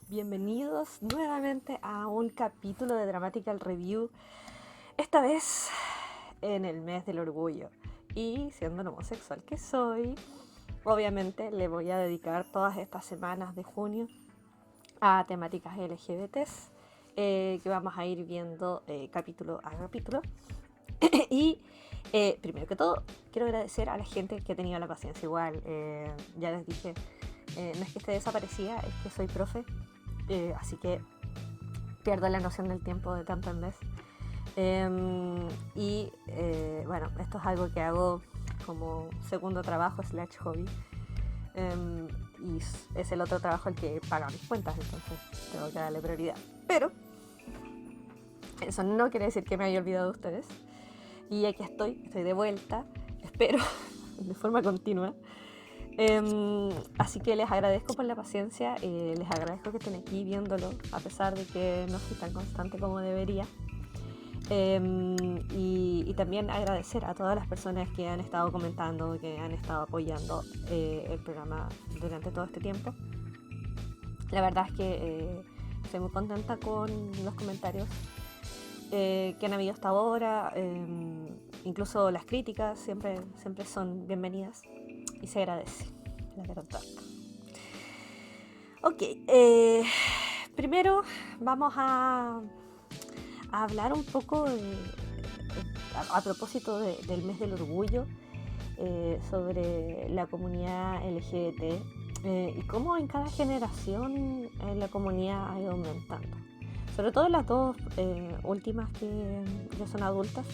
Bienvenidos nuevamente a un capítulo de Dramatical Review, esta vez en el mes del orgullo. Y siendo un homosexual que soy, obviamente le voy a dedicar todas estas semanas de junio a temáticas LGBTs, que vamos a ir viendo capítulo a capítulo. Y primero que todo, quiero agradecer a la gente que ha tenido la paciencia. Igual, ya les dije, no es que esté desaparecida, es que soy profe, así que pierdo la noción del tiempo de tanto en vez. Bueno, esto es algo que hago como segundo trabajo / hobby. Y es el otro trabajo el que paga mis cuentas, entonces tengo que darle prioridad. Pero eso no quiere decir que me haya olvidado de ustedes. Y aquí estoy de vuelta, espero, de forma continua. Así que les agradezco por la paciencia, les agradezco que estén aquí viéndolo, a pesar de que no soy tan constante como debería. Y también agradecer a todas las personas que han estado comentando, que han estado apoyando el programa durante todo este tiempo. La verdad es que estoy muy contenta con los comentarios que han habido hasta ahora. Incluso las críticas siempre son bienvenidas y se agradece, la verdad. Ok, primero vamos a hablar un poco a propósito del mes del orgullo, sobre la comunidad LGBT y cómo en cada generación la comunidad ha ido aumentando. Sobre todo las dos últimas que ya son adultas,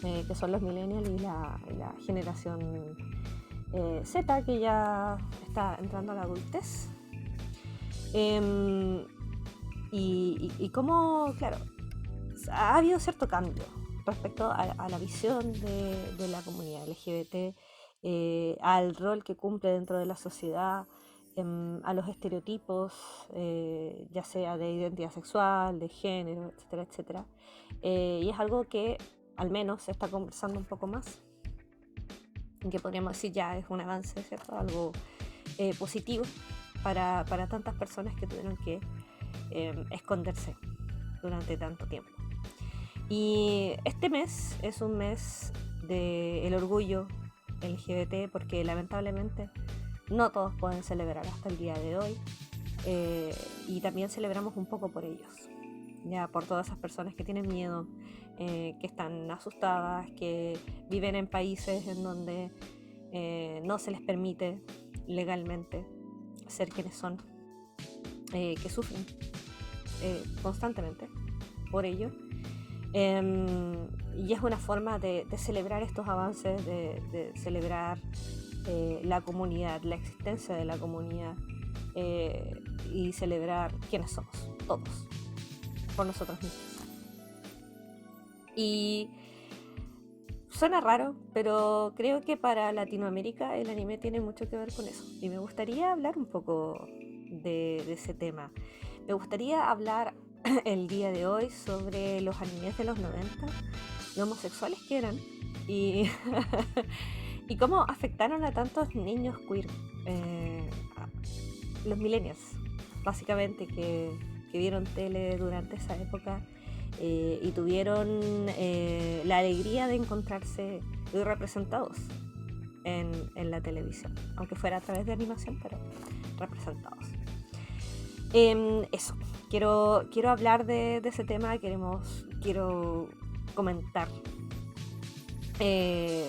que son los millennials y la generación Z, que ya está entrando a la adultez. Y cómo, claro, ha habido cierto cambio respecto a la visión de la comunidad LGBT, al rol que cumple dentro de la sociedad, a los estereotipos, ya sea de identidad sexual, de género, etcétera, etcétera. Y es algo que al menos se está conversando un poco más, que podríamos decir ya es un avance, ¿cierto? Algo positivo para tantas personas que tuvieron que esconderse durante tanto tiempo. Y este mes es un mes del orgullo LGBT, porque lamentablemente no todos pueden celebrar hasta el día de hoy, y también celebramos un poco por ellos, ya por todas esas personas que tienen miedo, que están asustadas, que viven en países en donde no se les permite legalmente ser quienes son, que sufren constantemente por ello. Y es una forma de celebrar estos avances, de celebrar la comunidad, la existencia de la comunidad, y celebrar quiénes somos, todos, por nosotros mismos. Y suena raro, pero creo que para Latinoamérica el anime tiene mucho que ver con eso. Y me gustaría hablar un poco de ese tema. Me gustaría hablar el día de hoy sobre los animes de los 90, lo homosexuales que eran y, y cómo afectaron a tantos niños queer, los millennials, básicamente, que vieron tele durante esa época, y tuvieron la alegría de encontrarse representados en la televisión, aunque fuera a través de animación, pero representados. Eso, quiero hablar de ese tema, quiero comentar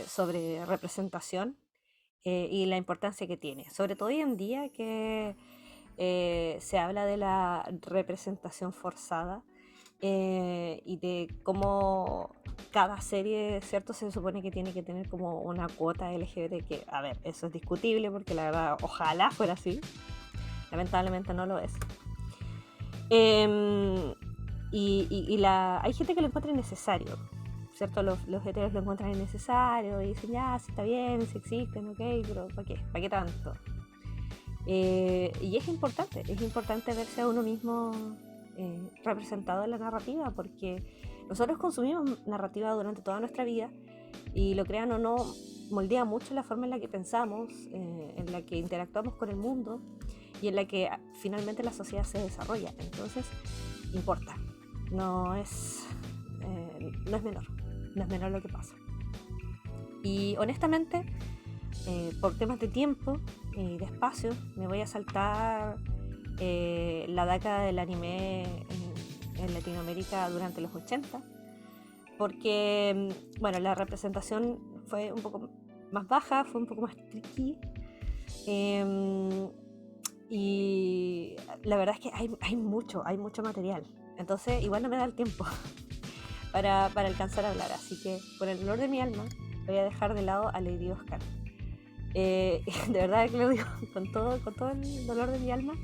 sobre representación, y la importancia que tiene, sobre todo hoy en día que se habla de la representación forzada, y de cómo cada serie, ¿cierto? Se supone que tiene que tener como una cuota LGBT, que, a ver, eso es discutible porque la verdad, ojalá fuera así. Lamentablemente no lo es. Hay gente que lo encuentra innecesario, ¿cierto? Los heteros lo encuentran innecesario y dicen, ya, sí está bien, sí existen, ok, pero ¿para qué? ¿Para qué tanto? Y es importante verse a uno mismo representado en la narrativa, porque nosotros consumimos narrativa durante toda nuestra vida, y lo crean o no, moldea mucho la forma en la que pensamos, en la que interactuamos con el mundo y en la que finalmente la sociedad se desarrolla. Entonces, importa, no es, no es menor, no es menor lo que pasa. Y honestamente, por temas de tiempo y de espacio, me voy a saltar la década del anime en Latinoamérica durante los 80, porque, bueno, la representación fue un poco más baja, fue un poco más tricky, y la verdad es que hay mucho material, entonces igual no me da el tiempo para alcanzar a hablar, así que por el dolor de mi alma voy a dejar de lado a Lady Oscar. De verdad que lo digo con todo el dolor de mi alma,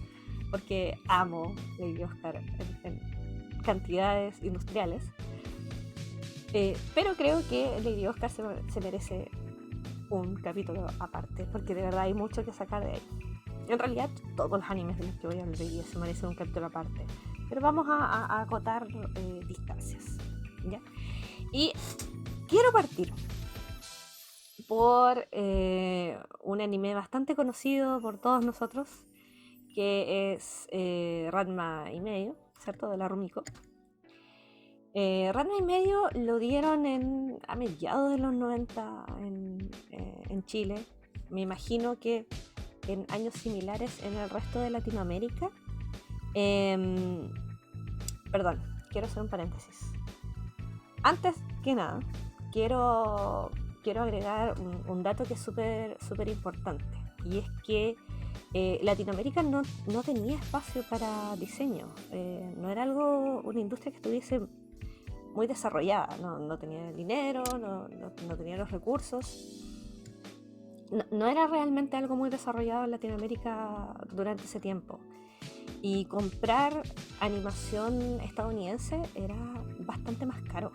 porque amo Lady Oscar en cantidades industriales, pero creo que Lady Oscar se merece un capítulo aparte, porque de verdad hay mucho que sacar de ahí. En realidad todos los animes de los que voy a hablar hoy día se merecen un capítulo aparte, pero vamos a acotar distancias, ¿ya? Y quiero partir por un anime bastante conocido por todos nosotros, que es Ranma y medio, ¿cierto? De la Rumiko. Ranma y medio lo dieron a mediados de los 90 en Chile. Me imagino que en años similares en el resto de Latinoamérica. Perdón, quiero hacer un paréntesis. Antes que nada, quiero agregar un dato que es súper importante, y es que Latinoamérica no tenía espacio para diseño, no era una industria que estuviese muy desarrollada, no tenía el dinero, no tenía los recursos, no era realmente algo muy desarrollado en Latinoamérica durante ese tiempo, y comprar animación estadounidense era bastante más caro.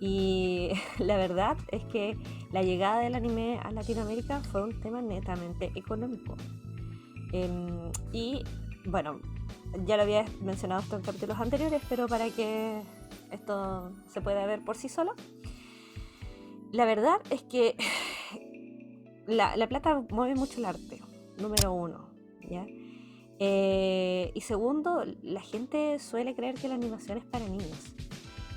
Y la verdad es que la llegada del anime a Latinoamérica fue un tema netamente económico. Y bueno, ya lo había mencionado esto en capítulos anteriores, pero para que esto se pueda ver por sí solo, la verdad es que la plata mueve mucho el arte, número uno, ¿ya? Y segundo, la gente suele creer que la animación es para niños.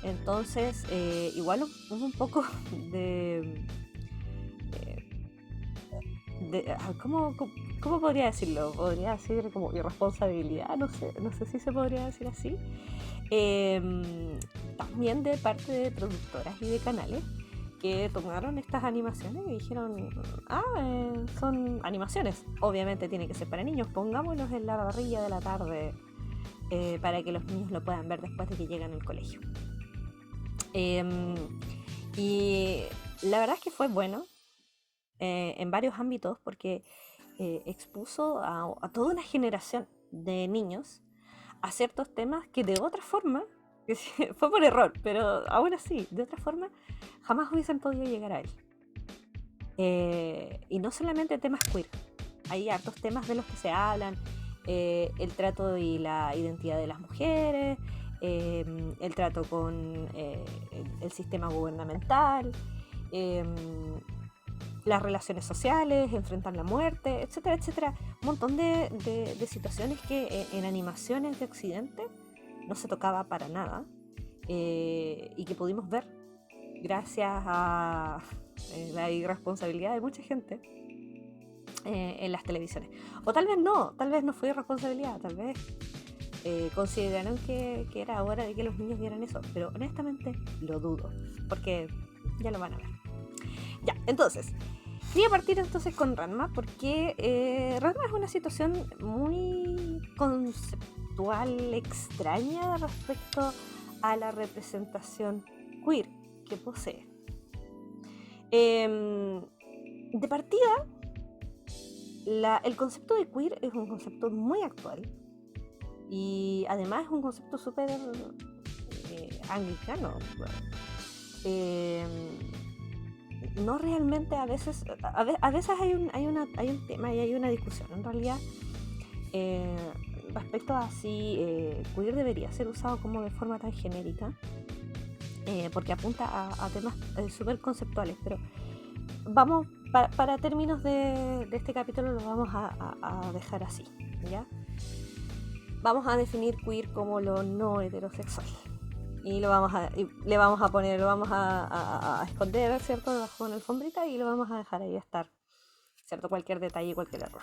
Entonces, igual un poco de ¿cómo podría decirlo? Podría decir como irresponsabilidad, no sé si se podría decir así. También de parte de productoras y de canales que tomaron estas animaciones y dijeron, son animaciones, obviamente tiene que ser para niños, pongámoslos en la parrilla de la tarde para que los niños lo puedan ver después de que llegan al colegio. Y la verdad es que fue bueno en varios ámbitos, porque expuso a toda una generación de niños a ciertos temas que de otra forma, que fue por error, pero aún así, de otra forma, jamás hubiesen podido llegar a él. Y no solamente temas queer, hay hartos temas de los que se hablan, el trato y la identidad de las mujeres, el trato con el sistema gubernamental, las relaciones sociales, enfrentar la muerte, etcétera, etcétera. Un montón de situaciones que en animaciones de Occidente no se tocaba para nada, y que pudimos ver gracias a la irresponsabilidad de mucha gente en las televisiones. O tal vez no fue irresponsabilidad, tal vez consideraron que era hora de que los niños vieran eso, pero honestamente lo dudo, porque ya lo van a ver. Ya, entonces, quería partir entonces con Ranma, porque Ranma es una situación muy conceptual, extraña respecto a la representación queer que posee. De partida, el concepto de queer es un concepto muy actual, y además es un concepto súper anglicano. No realmente, a veces hay un tema y hay una discusión en realidad respecto a si queer debería ser usado como de forma tan genérica, porque apunta a temas súper conceptuales, pero vamos, para términos de este capítulo lo vamos a dejar así, ¿ya? Vamos a definir queer como lo no heterosexual. Y le vamos a poner, lo vamos a esconder, ¿cierto? Debajo de una alfombrita y lo vamos a dejar ahí estar, ¿cierto? Cualquier detalle, cualquier error.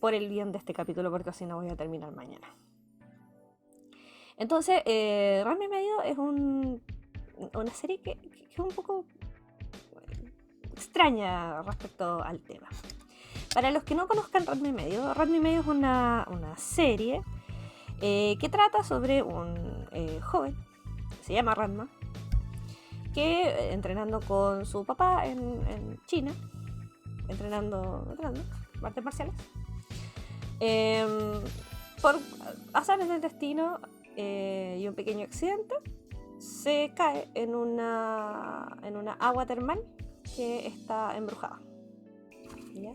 Por el bien de este capítulo, porque así no voy a terminar mañana. Entonces, Ranma y Medio es una serie que es un poco extraña respecto al tema. Para los que no conozcan Ranma y Medio es una serie que trata sobre un joven, se llama Ranma, que entrenando con su papá en China, entrenando artes marciales, por azares del destino y un pequeño accidente, se cae en una agua termal que está embrujada, ¿ya?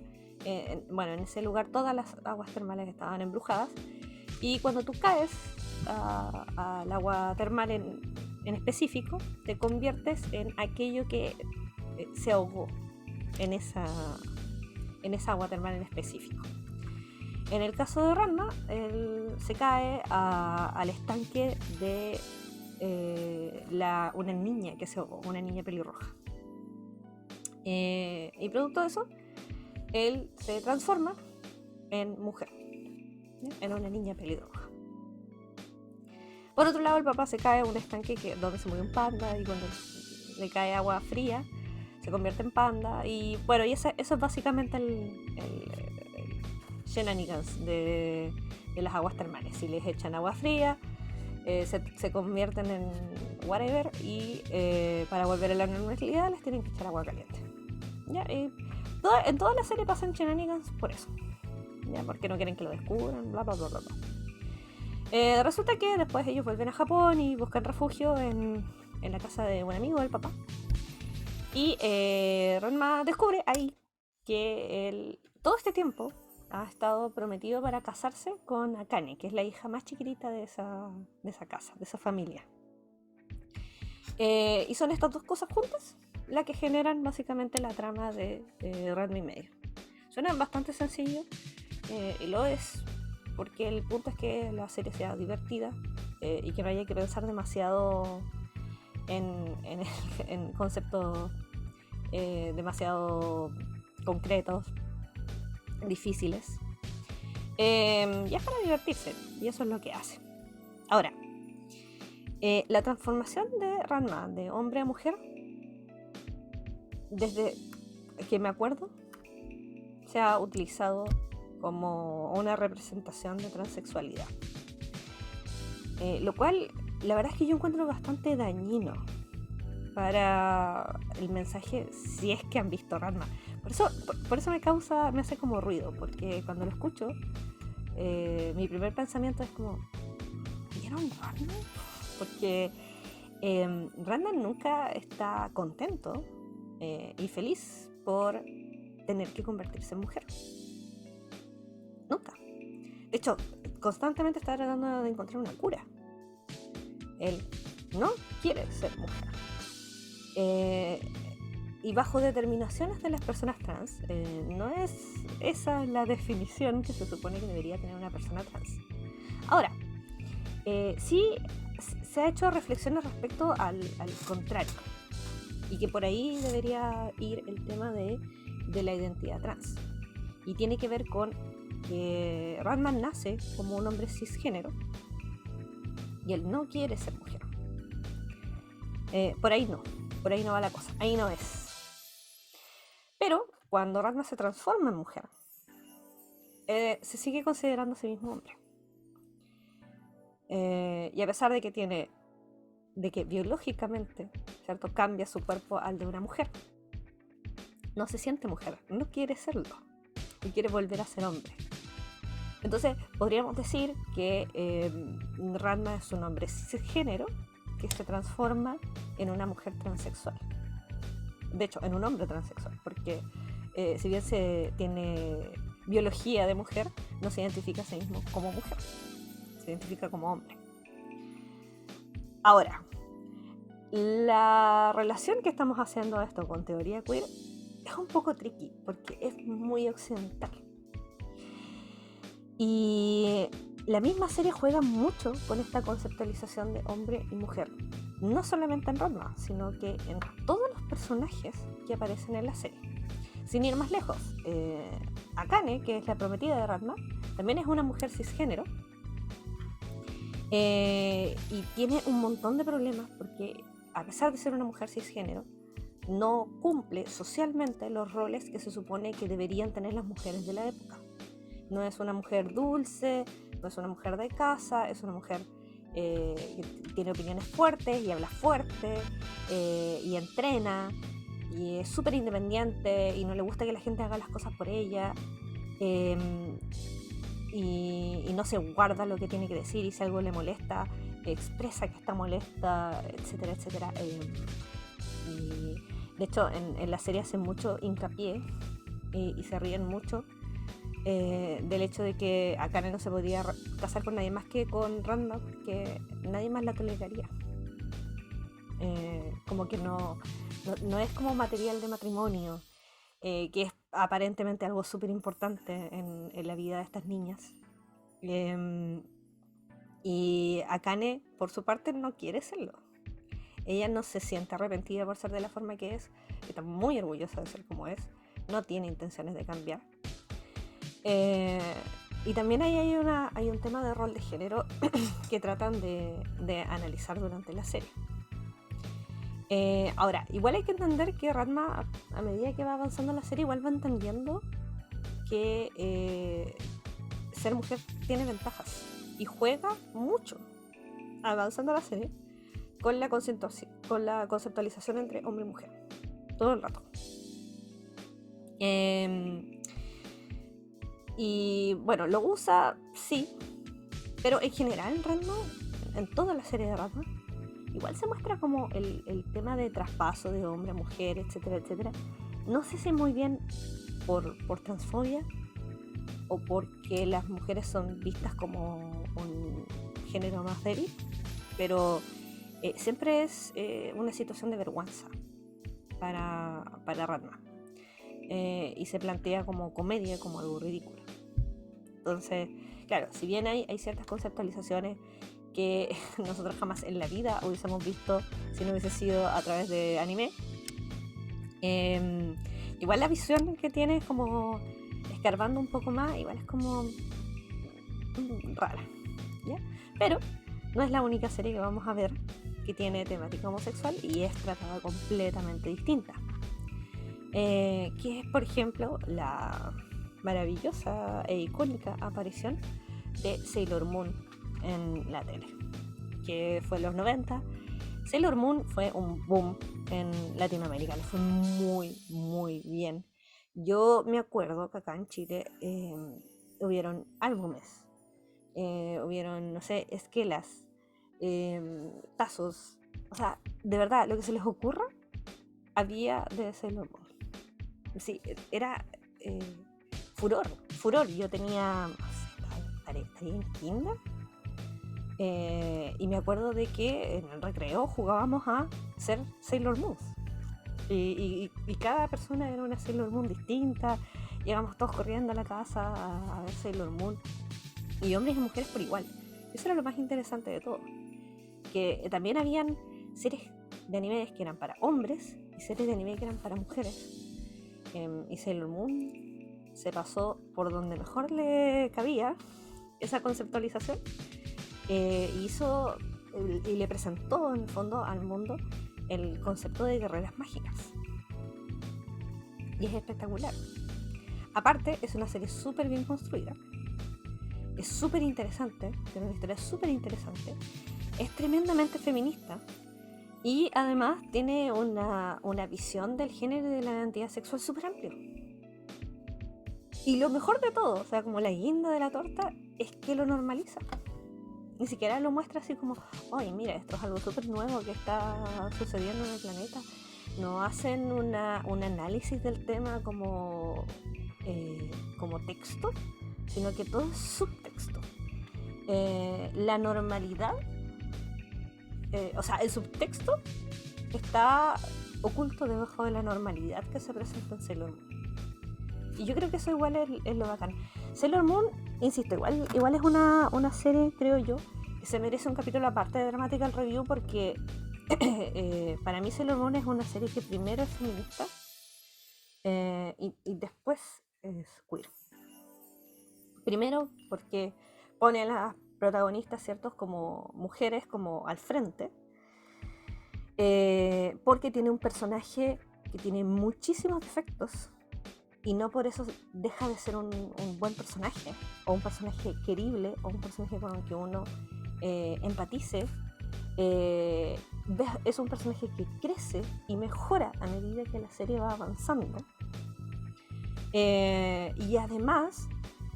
Bueno, en ese lugar todas las aguas termales estaban embrujadas, y cuando tú caes al agua termal en específico, te conviertes en aquello que se ahogó en esa agua termal en específico. En el caso de Ranma, él se cae al estanque de una niña que se ahogó, una niña pelirroja. Y producto de eso, él se transforma en mujer, en una niña pelirroja. Por otro lado, el papá se cae a un estanque donde se murió un panda, y cuando le cae agua fría se convierte en panda. Y bueno, y eso es básicamente el shenanigans de las aguas termales. Si les echan agua fría, se convierten en whatever, y para volver a la normalidad les tienen que echar agua caliente, ¿ya? Y en toda la serie pasan shenanigans por eso, ¿ya? Porque no quieren que lo descubran, bla bla bla bla, bla. Resulta que después ellos vuelven a Japón y buscan refugio en la casa de un amigo del papá. Y Ranma descubre ahí que él todo este tiempo ha estado prometido para casarse con Akane, que es la hija más chiquitita de esa casa, de esa familia. Y son estas dos cosas juntas las que generan básicamente la trama de Ranma y Medio. Suena bastante sencillo, y lo es, porque el punto es que la serie sea divertida y que no haya que pensar demasiado en conceptos demasiado concretos, difíciles. Y es para divertirse, y eso es lo que hace. Ahora, la transformación de Ranma de hombre a mujer, desde que me acuerdo, se ha utilizado como una representación de transexualidad, lo cual la verdad es que yo encuentro bastante dañino para el mensaje, si es que han visto Ranma. Por eso me hace como ruido, porque cuando lo escucho, mi primer pensamiento es como, ¿vieron Ranma? Porque Ranma nunca está contento y feliz por tener que convertirse en mujer. Nunca. De hecho, constantemente está tratando de encontrar una cura. Él no quiere ser mujer. Y bajo determinaciones de las personas trans, no es esa la definición que se supone que debería tener una persona trans. Ahora, sí se ha hecho reflexiones respecto al contrario, y que por ahí debería ir el tema de la identidad trans, y tiene que ver con que Ranma nace como un hombre cisgénero y él no quiere ser mujer. Por ahí no va la cosa, ahí no es. Pero cuando Ranma se transforma en mujer, se sigue considerando a sí mismo hombre. Y a pesar de que biológicamente, ¿cierto?, cambia su cuerpo al de una mujer, no se siente mujer, no quiere serlo, y quiere volver a ser hombre. Entonces podríamos decir que Ranma es un hombre cisgénero que se transforma en una mujer transexual. De hecho, en un hombre transexual, porque si bien se tiene biología de mujer, no se identifica a sí mismo como mujer, se identifica como hombre. Ahora, La relación que estamos haciendo esto con teoría queer es un poco tricky porque es muy occidental. Y la misma serie juega mucho con esta conceptualización de hombre y mujer. No solamente en Ranma, sino que en todos los personajes que aparecen en la serie. Sin ir más lejos, Akane, que es la prometida de Ranma, también es una mujer cisgénero. Y tiene un montón de problemas porque, a pesar de ser una mujer cisgénero, no cumple socialmente los roles que se supone que deberían tener las mujeres de la época. No es una mujer dulce, no es una mujer de casa, es una mujer que tiene opiniones fuertes y habla fuerte y entrena y es súper independiente y no le gusta que la gente haga las cosas por ella y no se guarda lo que tiene que decir, y si algo le molesta expresa que está molesta, etcétera, etcétera. Y de hecho en la serie hacen mucho hincapié y se ríen mucho del hecho de que Akane no se podía casar con nadie más que con Ranma porque nadie más la toleraría. Como que no es como material de matrimonio, que es aparentemente algo súper importante en la vida de estas niñas. Y Akane, por su parte, no quiere serlo. Ella no se siente arrepentida por ser de la forma que es, está muy orgullosa de ser como es, no tiene intenciones de cambiar. Y también ahí hay un tema de rol de género que tratan de analizar durante la serie. Ahora, igual hay que entender que Ranma, a medida que va avanzando la serie, igual va entendiendo que ser mujer tiene ventajas y juega mucho, avanzando la serie, con la conceptualización entre hombre y mujer, todo el rato. Y bueno, lo usa, sí, pero en general Ranma, en toda la serie de Ranma, igual se muestra como el tema de traspaso de hombre a mujer, etcétera, etcétera. No sé si muy bien por transfobia o porque las mujeres son vistas como un género más débil, pero siempre es una situación de vergüenza para Ranma. Y se plantea como comedia, como algo ridículo. Entonces, claro, si bien hay ciertas conceptualizaciones que nosotros jamás en la vida hubiésemos visto si no hubiese sido a través de anime, igual la visión que tiene es como escarbando un poco más, igual es como rara, ¿ya? Pero no es la única serie que vamos a ver que tiene temática homosexual y es tratada completamente distinta, que es, por ejemplo, la maravillosa e icónica aparición de Sailor Moon en la tele, que fue en los 90. Sailor Moon fue un boom en Latinoamérica, le fue muy, muy bien. Yo me acuerdo que acá en Chile hubieron álbumes, hubieron, no sé, esquelas, tazos, o sea, de verdad, lo que se les ocurra había de Sailor Moon. Sí, era furor. Yo tenía, no sé, estaría en kinder, y me acuerdo de que en el recreo jugábamos a ser Sailor Moon. Y cada persona era una Sailor Moon distinta. Llegamos todos corriendo a la casa a ver Sailor Moon. Y hombres y mujeres por igual. Eso era lo más interesante de todo. Que también habían series de anime que eran para hombres y series de anime que eran para mujeres. Y Sailor Moon se pasó por donde mejor le cabía esa conceptualización. Hizo y le presentó en el fondo al mundo el concepto de guerreras mágicas, y es espectacular. Aparte, es una serie súper bien construida, es súper interesante, tiene una historia súper interesante, es tremendamente feminista y además tiene una visión del género y de la identidad sexual súper amplio. Y lo mejor de todo, o sea, como la guinda de la torta, es que lo normaliza. Ni siquiera lo muestra así como, oye, mira, esto es algo súper nuevo que está sucediendo en el planeta. No hacen un análisis del tema como texto, sino que todo es subtexto. La normalidad o sea, el subtexto está oculto debajo de la normalidad que se presenta en Sailor Moon. Y yo creo que eso igual es lo bacán. Sailor Moon, insisto, igual es una serie, creo yo, que se merece un capítulo aparte de Dramatical Review porque para mí Sailor Moon es una serie que primero es feminista y después es queer. Primero porque pone a las protagonistas, ¿ciertos?, como mujeres, como al frente, porque tiene un personaje que tiene muchísimos defectos y no por eso deja de ser un buen personaje, o un personaje querible, o un personaje con el que uno empatice. Es un personaje que crece y mejora a medida que la serie va avanzando. Y además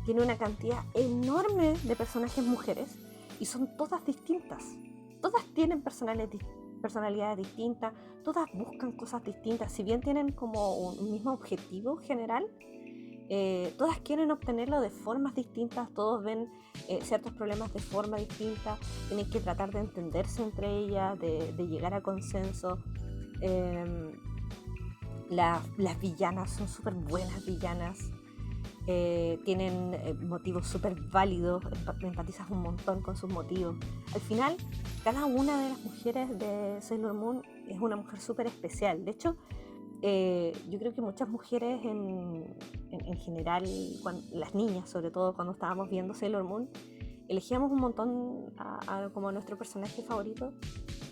tiene una cantidad enorme de personajes mujeres y son todas distintas. Todas tienen personalidades distintas, todas buscan cosas distintas. Si bien tienen como un mismo objetivo general, todas quieren obtenerlo de formas distintas, todos ven ciertos problemas de forma distinta, tienen que tratar de entenderse entre ellas, de llegar a consenso. Las villanas son súper buenas villanas, tienen motivos súper válidos, empatizas un montón con sus motivos. Al final, cada una de las mujeres de Sailor Moon es una mujer súper especial. De hecho, yo creo que muchas mujeres en general, las niñas sobre todo, cuando estábamos viendo Sailor Moon, elegíamos un montón como nuestro personaje favorito,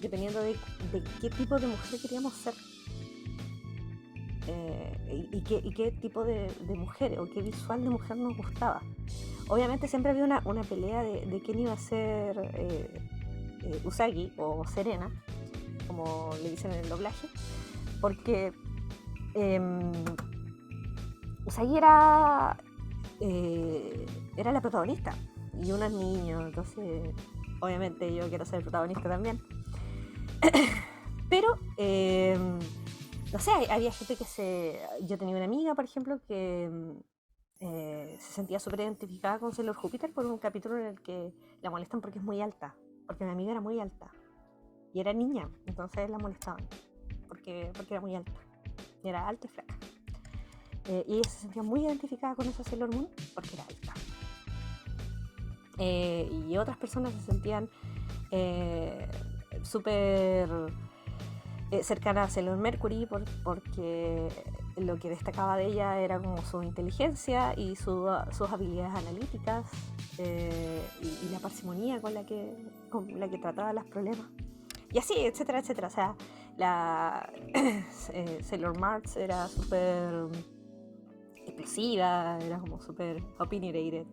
dependiendo de qué tipo de mujer queríamos ser. Y qué tipo de mujer o qué visual de mujer nos gustaba. Obviamente siempre había una pelea de quién iba a ser Usagi o Serena, como le dicen en el doblaje, porque Usagi era la protagonista y uno es niño, entonces obviamente yo quiero ser el protagonista también. Pero no sé, había gente yo tenía una amiga, por ejemplo, que se sentía súper identificada con Sailor Júpiter por un capítulo en el que la molestan porque es muy alta, porque mi amiga era muy alta y era niña, entonces la molestaban porque era muy alta y era alta y flaca, y ella se sentía muy identificada con esa Sailor Moon porque era alta, y otras personas se sentían súper cercana a Sailor Mercury porque lo que destacaba de ella era como su inteligencia y sus habilidades analíticas, y la parsimonía con la que trataba los problemas. Y así, etcétera, etcétera. O sea, Sailor Mars era súper explosiva, era como súper opinionated.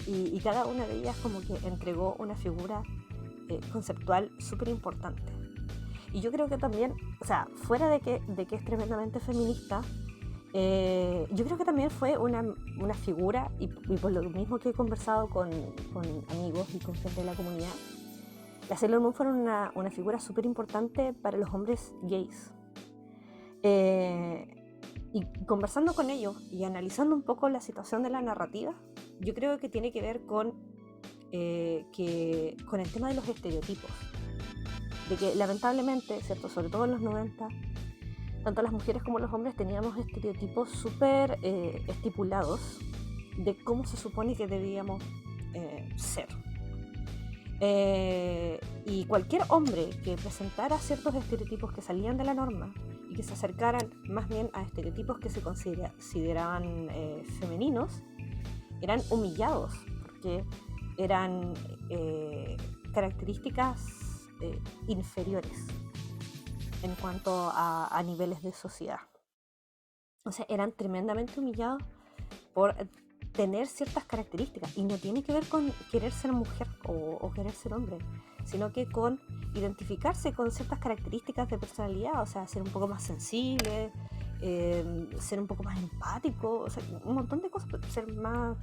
Y cada una de ellas como que entregó una figura conceptual súper importante. Y yo creo que también, o sea, fuera de que es tremendamente feminista, yo creo que también fue una figura, y por lo mismo que he conversado con amigos y con gente de la comunidad, las Sailor Moon fueron una figura súper importante para los hombres gays. Y conversando con ellos y analizando un poco la situación de la narrativa, yo creo que tiene que ver con el tema de los estereotipos, de que lamentablemente, ¿cierto?, sobre todo en los 90, tanto las mujeres como los hombres teníamos estereotipos súper estipulados de cómo se supone que debíamos ser. Y cualquier hombre que presentara ciertos estereotipos que salían de la norma y que se acercaran más bien a estereotipos que se consideraban femeninos, eran humillados, porque eran características inferiores en cuanto a niveles de sociedad. O sea, eran tremendamente humillados por tener ciertas características, y no tiene que ver con querer ser mujer o querer ser hombre, sino que con identificarse con ciertas características de personalidad, o sea, ser un poco más sensible, ser un poco más empático, o sea, un montón de cosas, ser más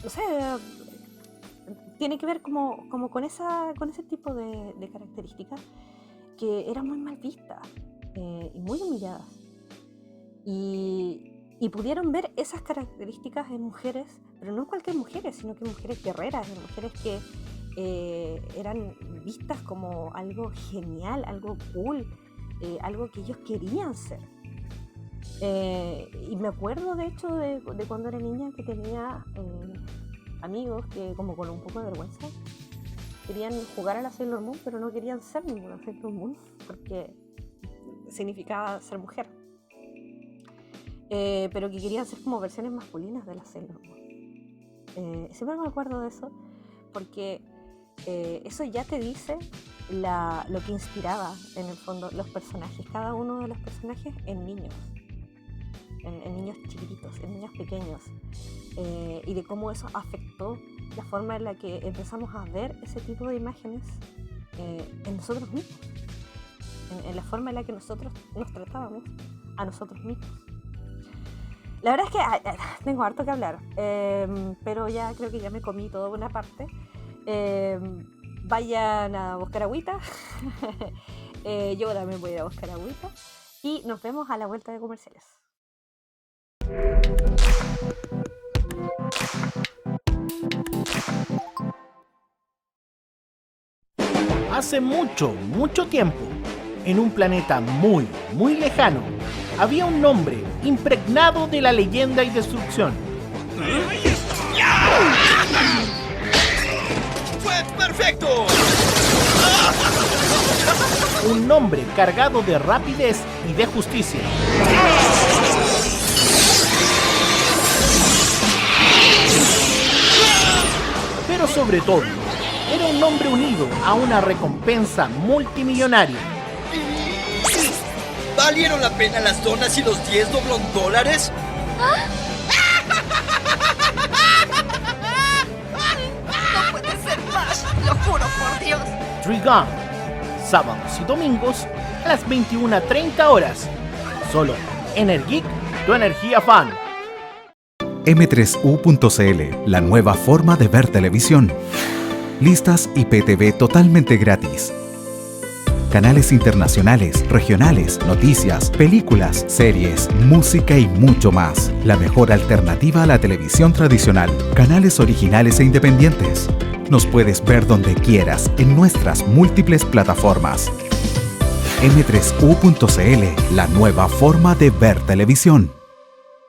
no sé, tiene que ver como con ese tipo de características que eran muy mal vistas y muy humilladas. Y pudieron ver esas características en mujeres pero no cualquier mujeres, sino que mujeres guerreras, mujeres que eran vistas como algo genial, algo cool, algo que ellos querían ser. Y me acuerdo de hecho de cuando era niña que tenía amigos que como con un poco de vergüenza querían jugar a la Sailor Moon, pero no querían ser ninguna Sailor Moon porque significaba ser mujer, pero que querían ser como versiones masculinas de la Sailor Moon. Siempre me acuerdo de eso porque eso ya te dice lo que inspiraba en el fondo los personajes, cada uno de los personajes en niños, en niños chiquititos, en niños pequeños, y de cómo eso afectó la forma en la que empezamos a ver ese tipo de imágenes en nosotros mismos, en la forma en la que nosotros nos tratábamos a nosotros mismos. La verdad es que tengo harto que hablar, pero ya creo que ya me comí toda una parte. Vayan a buscar agüita. Yo también voy a ir a buscar agüita. Y nos vemos a la vuelta de comerciales. Hace mucho, mucho tiempo, en un planeta muy, muy lejano, había un hombre impregnado de la leyenda y destrucción. ¡Fue perfecto! Un hombre cargado de rapidez y de justicia. Pero sobre todo, era un hombre unido a una recompensa multimillonaria. ¿Valieron la pena las donas y los $10 dólares? ¡No puede ser más! ¡Lo juro por Dios! Trigun, sábados y domingos a las 21:30 horas. Solo Energic, tu energía fan. M3U.cl, la nueva forma de ver televisión. Listas IPTV totalmente gratis. Canales internacionales, regionales, noticias, películas, series, música y mucho más. La mejor alternativa a la televisión tradicional. Canales originales e independientes. Nos puedes ver donde quieras en nuestras múltiples plataformas. M3U.cl, la nueva forma de ver televisión.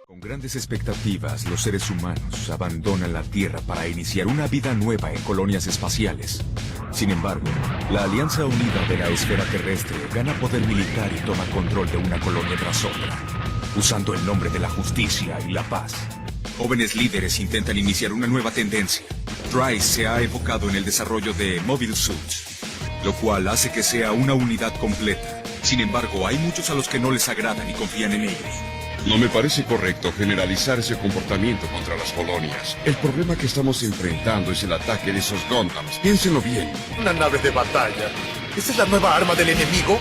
Con grandes expectativas, los seres humanos abandonan la Tierra para iniciar una vida nueva en colonias espaciales. Sin embargo, la Alianza Unida de la Esfera Terrestre gana poder militar y toma control de una colonia tras otra, usando el nombre de la justicia y la paz. Jóvenes líderes intentan iniciar una nueva tendencia. Trice se ha enfocado en el desarrollo de Mobile Suits, lo cual hace que sea una unidad completa. Sin embargo, hay muchos a los que no les agradan y confían en ellos. No me parece correcto generalizar ese comportamiento contra las colonias. El problema que estamos enfrentando es el ataque de esos Gundams. Piénsenlo bien. Una nave de batalla. ¿Esa es la nueva arma del enemigo?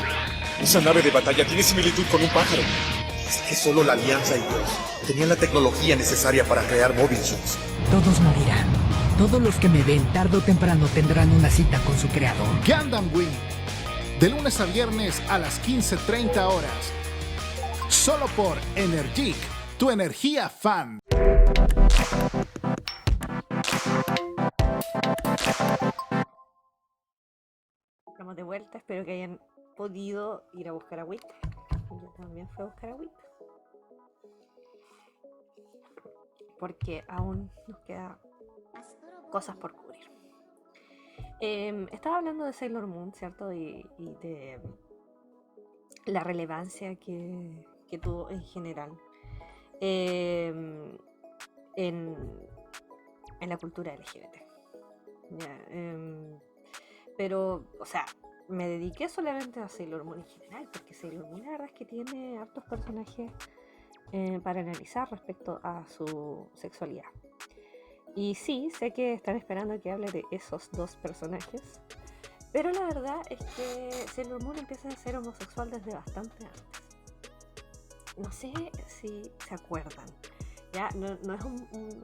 Esa nave de batalla tiene similitud con un pájaro. Es que solo la Alianza y Dios tenían la tecnología necesaria para crear Mobile Suits. Todos morirán. Todos los que me ven tarde o temprano tendrán una cita con su creador. Gundam Wing. De lunes a viernes a las 15:30 horas. Solo por Energic, tu energía fan. Estamos de vuelta, espero que hayan podido ir a buscar agüita. Yo también fui a buscar agüita. Porque aún nos queda cosas por cubrir. Estaba hablando de Sailor Moon, ¿cierto? Y de la relevancia que tuvo en general en la cultura LGBT. ¿Ya? Pero, o sea, me dediqué solamente a Sailor Moon en general, porque Sailor Moon la verdad es que tiene hartos personajes para analizar respecto a su sexualidad. Y sí, sé que están esperando que hable de esos dos personajes, pero la verdad es que Sailor Moon empieza a ser homosexual desde bastante antes. No sé si se acuerdan, ya no es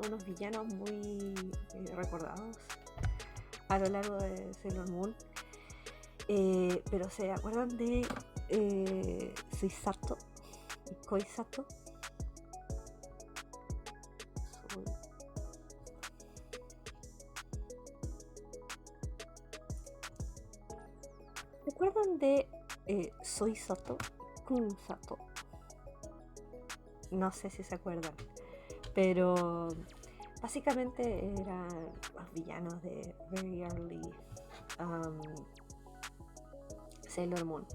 unos villanos muy recordados a lo largo de Sailor Moon, pero se acuerdan de Suisato y Koisato. acuerdan de Soy Sato? Kun Sato. No sé si se acuerdan, pero básicamente eran los villanos de Very Early Sailor Moon,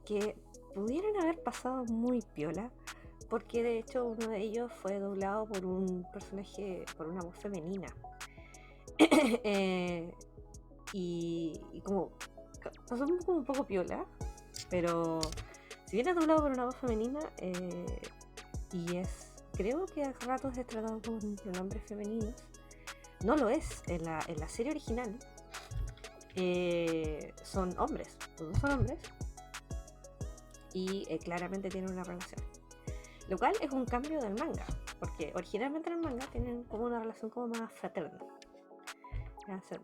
que pudieron haber pasado muy piola, porque de hecho uno de ellos fue doblado por un personaje, por una voz femenina. y como pasó como un poco piola, pero si bien es doblado por una voz femenina, y creo que a ratos es tratado con pronombres femeninos, no lo es. En la serie original son hombres, todos son hombres, y claramente tienen una relación, lo cual es un cambio del manga, porque originalmente en el manga tienen como una relación como más fraterna,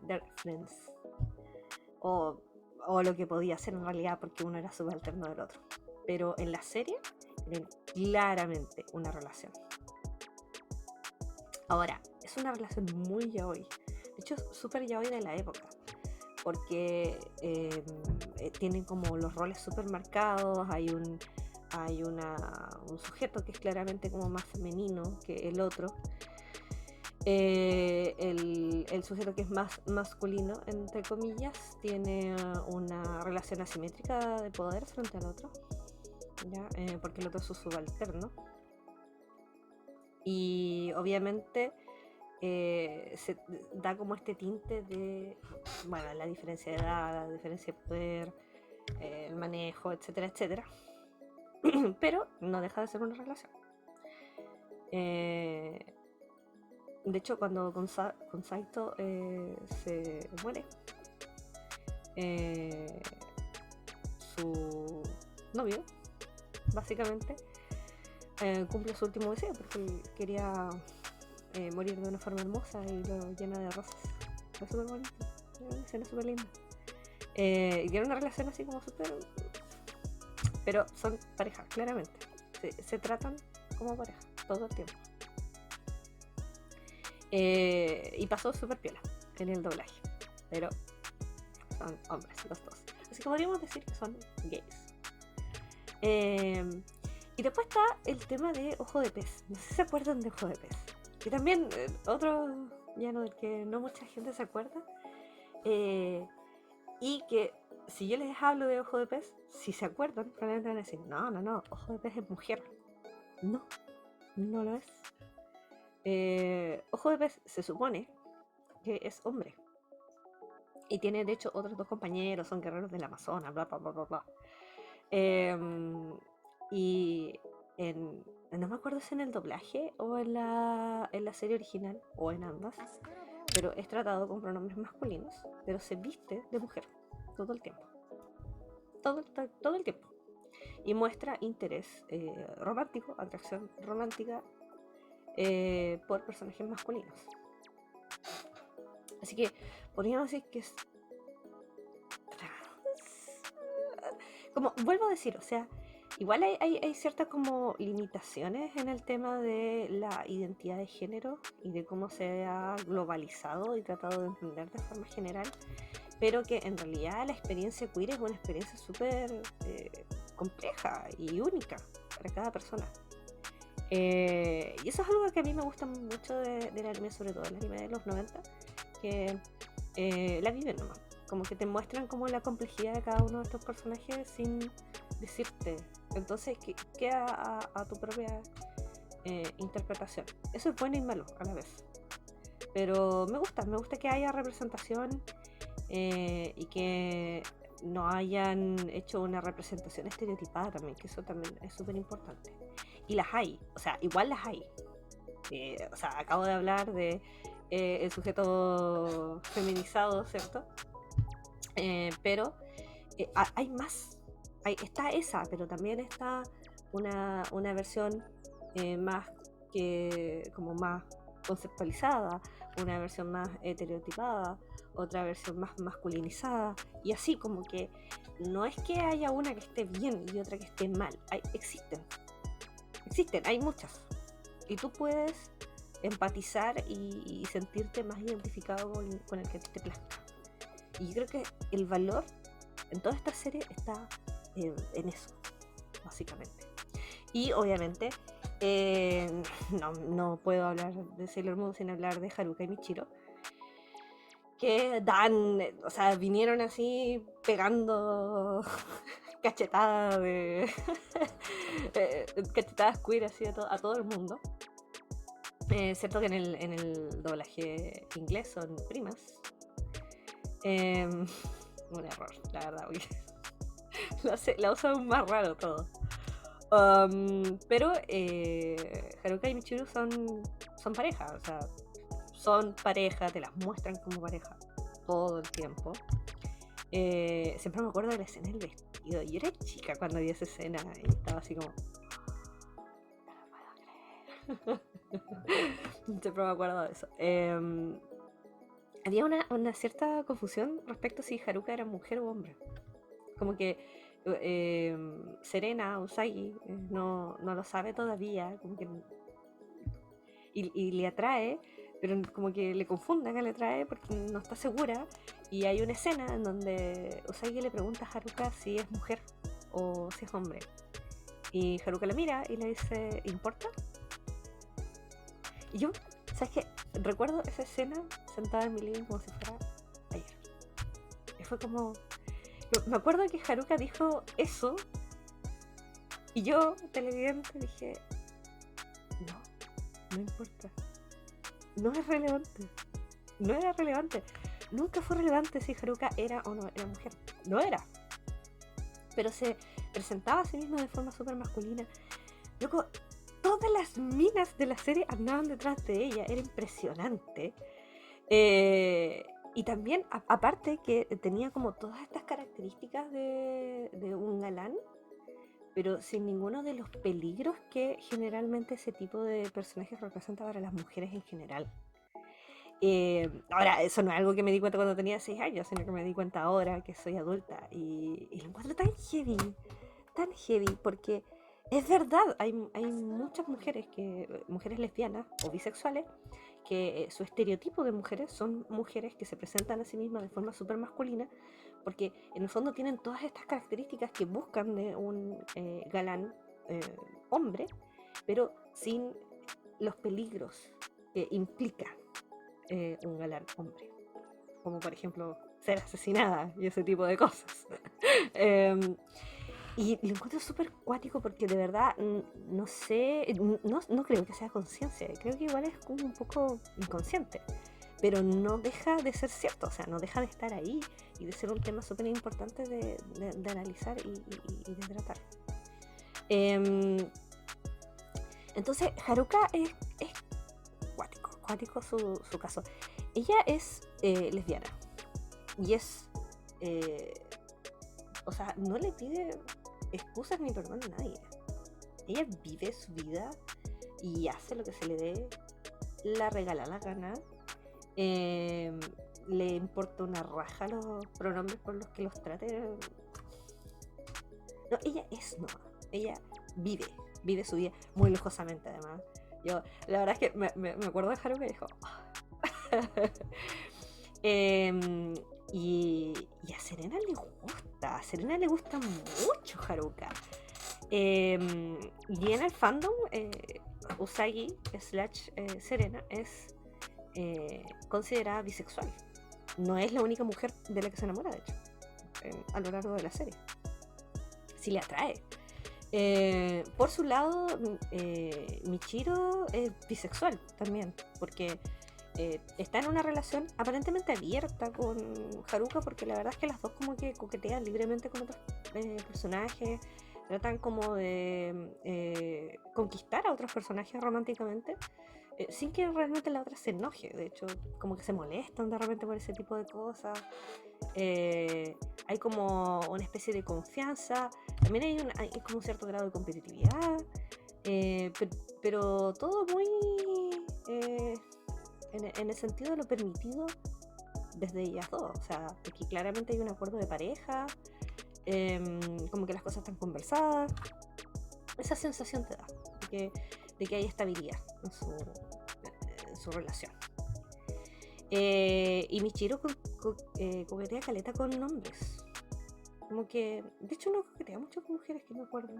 they're friends, o lo que podía ser en realidad, porque uno era subalterno del otro, pero en la serie tienen claramente una relación. Ahora, es una relación muy yaoi, de hecho es súper yaoi de la época, porque tienen como los roles súper marcados. Hay un sujeto que es claramente como más femenino que el otro, el sujeto que es más masculino, entre comillas, tiene una relación asimétrica de poder frente al otro, ¿ya? Porque el otro es su subalterno, y obviamente se da como este tinte de, bueno, la diferencia de edad, la diferencia de poder, el manejo, etcétera, etcétera. Pero no deja de ser una relación. De hecho, cuando con Saito se muere, su novio, básicamente, cumple su último deseo, porque él quería morir de una forma hermosa y lo llena de rosas. Fue súper bonito, una escena súper linda. Y tiene una relación así como súper... Pero son pareja, claramente. Se tratan como pareja todo el tiempo. Y pasó súper piola en el doblaje, pero son hombres los dos, así que podríamos decir que son gays. Y después está el tema de Ojo de Pez. No sé si se acuerdan de Ojo de Pez, que también otro llano del que no mucha gente se acuerda, y que si yo les hablo de Ojo de Pez, si se acuerdan, probablemente van a decir no, Ojo de Pez es mujer. No lo es. Ojo de Pez se supone que es hombre, y tiene de hecho otros dos compañeros, son guerreros del Amazonas, bla bla bla bla bla. Y no me acuerdo si en el doblaje o en la serie original, o en ambas, pero es tratado con pronombres masculinos, pero se viste de mujer todo el tiempo, todo el tiempo, y muestra interés romántico, atracción romántica por personajes masculinos. Así que podríamos decir que es como, vuelvo a decir, o sea, igual hay ciertas como limitaciones en el tema de la identidad de género y de cómo se ha globalizado y tratado de entender de forma general, pero que en realidad la experiencia queer es una experiencia súper compleja y única para cada persona. Y eso es algo que a mí me gusta mucho del anime, sobre todo el anime de los 90, que la viven nomás, como que te muestran como la complejidad de cada uno de estos personajes sin decirte, entonces queda a tu propia interpretación. Eso es bueno y malo a la vez, pero me gusta que haya representación, y que no hayan hecho una representación estereotipada también, que eso también es súper importante. Y las hay, o sea, igual las hay. O sea, acabo de hablar de el sujeto feminizado, ¿cierto? Pero hay más. Está esa, pero también está una versión más más conceptualizada, una versión más estereotipada, otra versión más masculinizada, y así como que no es que haya una que esté bien y otra que esté mal. Existen, hay muchas, y tú puedes empatizar y sentirte más identificado con el que te plazca. Y yo creo que el valor en toda esta serie está en eso, básicamente. Y obviamente no puedo hablar de Sailor Moon sin hablar de Haruka y Michiro, que vinieron así pegando cachetadas cachetadas queer así a todo el mundo. Cierto que en el doblaje inglés son primas. Un error, la verdad, la usan más raro todo. Pero Haruka y Michiru son pareja, o sea, son pareja, te las muestran como pareja todo el tiempo. Siempre me acuerdo de la escena del vestido. Yo era chica cuando vi esa escena y estaba así como... No lo puedo creer. Siempre me acuerdo de eso. Había una cierta confusión respecto a si Haruka era mujer o hombre. Como que Serena Usagi no lo sabe todavía, como que, y le atrae, pero como que le confunde que le atrae porque no está segura. Y hay una escena en donde Usagi le pregunta a Haruka si es mujer o si es hombre. Y Haruka la mira y le dice, ¿importa? Y yo, ¿sabes qué? Recuerdo esa escena sentada en mi living como si fuera ayer. Y fue como... Me acuerdo que Haruka dijo eso y yo, televidente, dije, no importa. No es relevante. No era relevante. Nunca fue relevante si Haruka era o no era mujer. No era. Pero se presentaba a sí misma de forma súper masculina. Loco, todas las minas de la serie andaban detrás de ella. Era impresionante. Y también, aparte que tenía como todas estas características de un galán, pero sin ninguno de los peligros que generalmente ese tipo de personajes representa para las mujeres en general. Ahora, eso no es algo que me di cuenta cuando tenía 6 años, sino que me di cuenta ahora que soy adulta. Y lo encuentro tan heavy, porque es verdad, hay muchas mujeres lesbianas o bisexuales, que su estereotipo de mujeres son mujeres que se presentan a sí mismas de forma súper masculina, porque en el fondo tienen todas estas características que buscan de un galán hombre, pero sin los peligros que implica un galán hombre, como por ejemplo ser asesinada y ese tipo de cosas. Y lo encuentro súper cuático porque de verdad no sé, no creo que sea conciencia, creo que igual es como un poco inconsciente, pero no deja de ser cierto, o sea, no deja de estar ahí y de ser un tema súper importante de analizar y de tratar. Entonces Haruka es cuático su caso. Ella es lesbiana y es o sea, no le pide excusas ni perdón a nadie. Ella vive su vida y hace lo que se le dé la regala la gana. Le importa una raja los pronombres por los que los trate. No, ella es Noah. Ella vive su vida muy lujosamente, además. Yo, la verdad es que me acuerdo de Haruka y dijo... Y a Serena le gusta. A Serena le gusta mucho Haruka. Y en el fandom, Usagi / Serena es considerada bisexual. No es la única mujer de la que se enamora, de hecho, a lo largo de la serie. Sí le atrae. Por su lado, Michiro es bisexual también, porque está en una relación aparentemente abierta con Haruka, porque la verdad es que las dos como que coquetean libremente con otros personajes, tratan como de conquistar a otros personajes románticamente, sin que realmente la otra se enoje. De hecho, como que se molestan de repente por ese tipo de cosas. Hay como una especie de confianza, también hay como un cierto grado de competitividad, pero todo muy en el sentido de lo permitido desde ellas dos. O sea, aquí claramente hay un acuerdo de pareja, como que las cosas están conversadas. Esa sensación te da de que hay estabilidad en su relación. Y Michiro coquetea caleta con hombres. Como que, de hecho, no coquetea mucho con mujeres, que me acuerdo.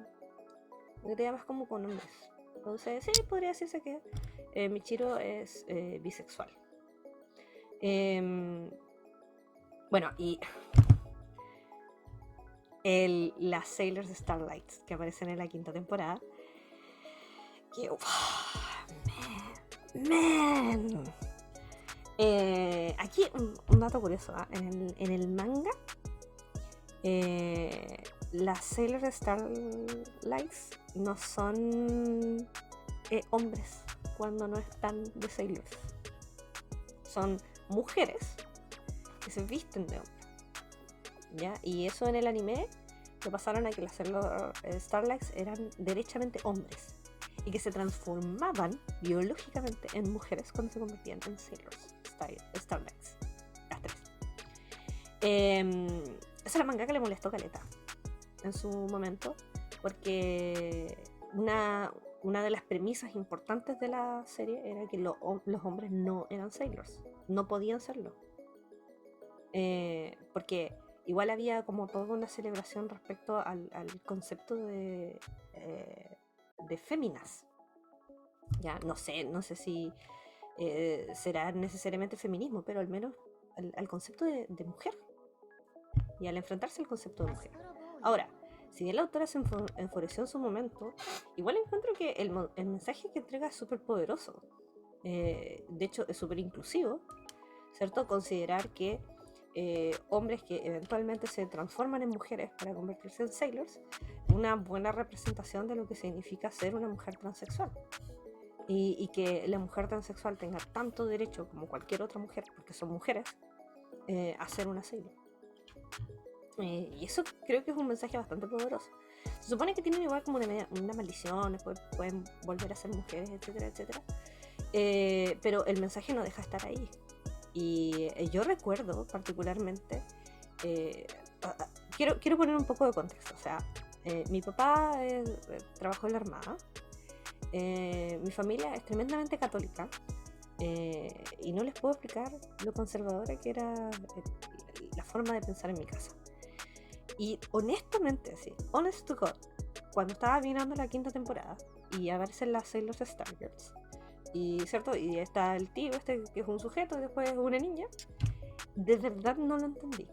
Coquetea más como con hombres. Entonces, sí, podría decirse que Michiro es bisexual. Bueno, y las Sailors Starlights que aparecen en la 5ª temporada. Que, man. Aquí un dato curioso, ¿eh? En el manga, las Sailor Starlights no son hombres cuando no están de Sailors. Son mujeres que se visten de hombre, ¿ya? Y eso en el anime lo pasaron a que las Sailor Starlights eran derechamente hombres y que se transformaban biológicamente en mujeres cuando se convertían en Sailors Starlights. Las tres. Esa la mangaka le molestó caleta en su momento, porque una de las premisas importantes de la serie era que los hombres no eran Sailors, no podían serlo, porque igual había como toda una celebración respecto al concepto de féminas. Ya no sé si será necesariamente feminismo, pero al menos al concepto de mujer, y al enfrentarse al concepto de mujer. Ahora, si bien la autora se enfureció en su momento, igual encuentro que el mensaje que entrega es súper poderoso. De hecho, es súper inclusivo, ¿cierto? Considerar que hombres que eventualmente se transforman en mujeres para convertirse en sailors, una buena representación de lo que significa ser una mujer transexual. Y que la mujer transexual tenga tanto derecho como cualquier otra mujer, porque son mujeres, a ser una sailor. Y eso creo que es un mensaje bastante poderoso. Se supone que tienen igual como una maldición, después pueden volver a ser mujeres, etcétera, etcétera. Pero el mensaje no deja de estar ahí. Y yo recuerdo particularmente, quiero poner un poco de contexto. O sea, mi papá trabajó en la Armada. Mi familia es tremendamente católica. Y no les puedo explicar lo conservadora que era la forma de pensar en mi casa. Y honestamente, sí, honest to God, cuando estaba mirando la 5ª temporada y a verse las Sailor Stargirls, y cierto, y está el tío que es un sujeto y después una niña, de verdad no lo entendí.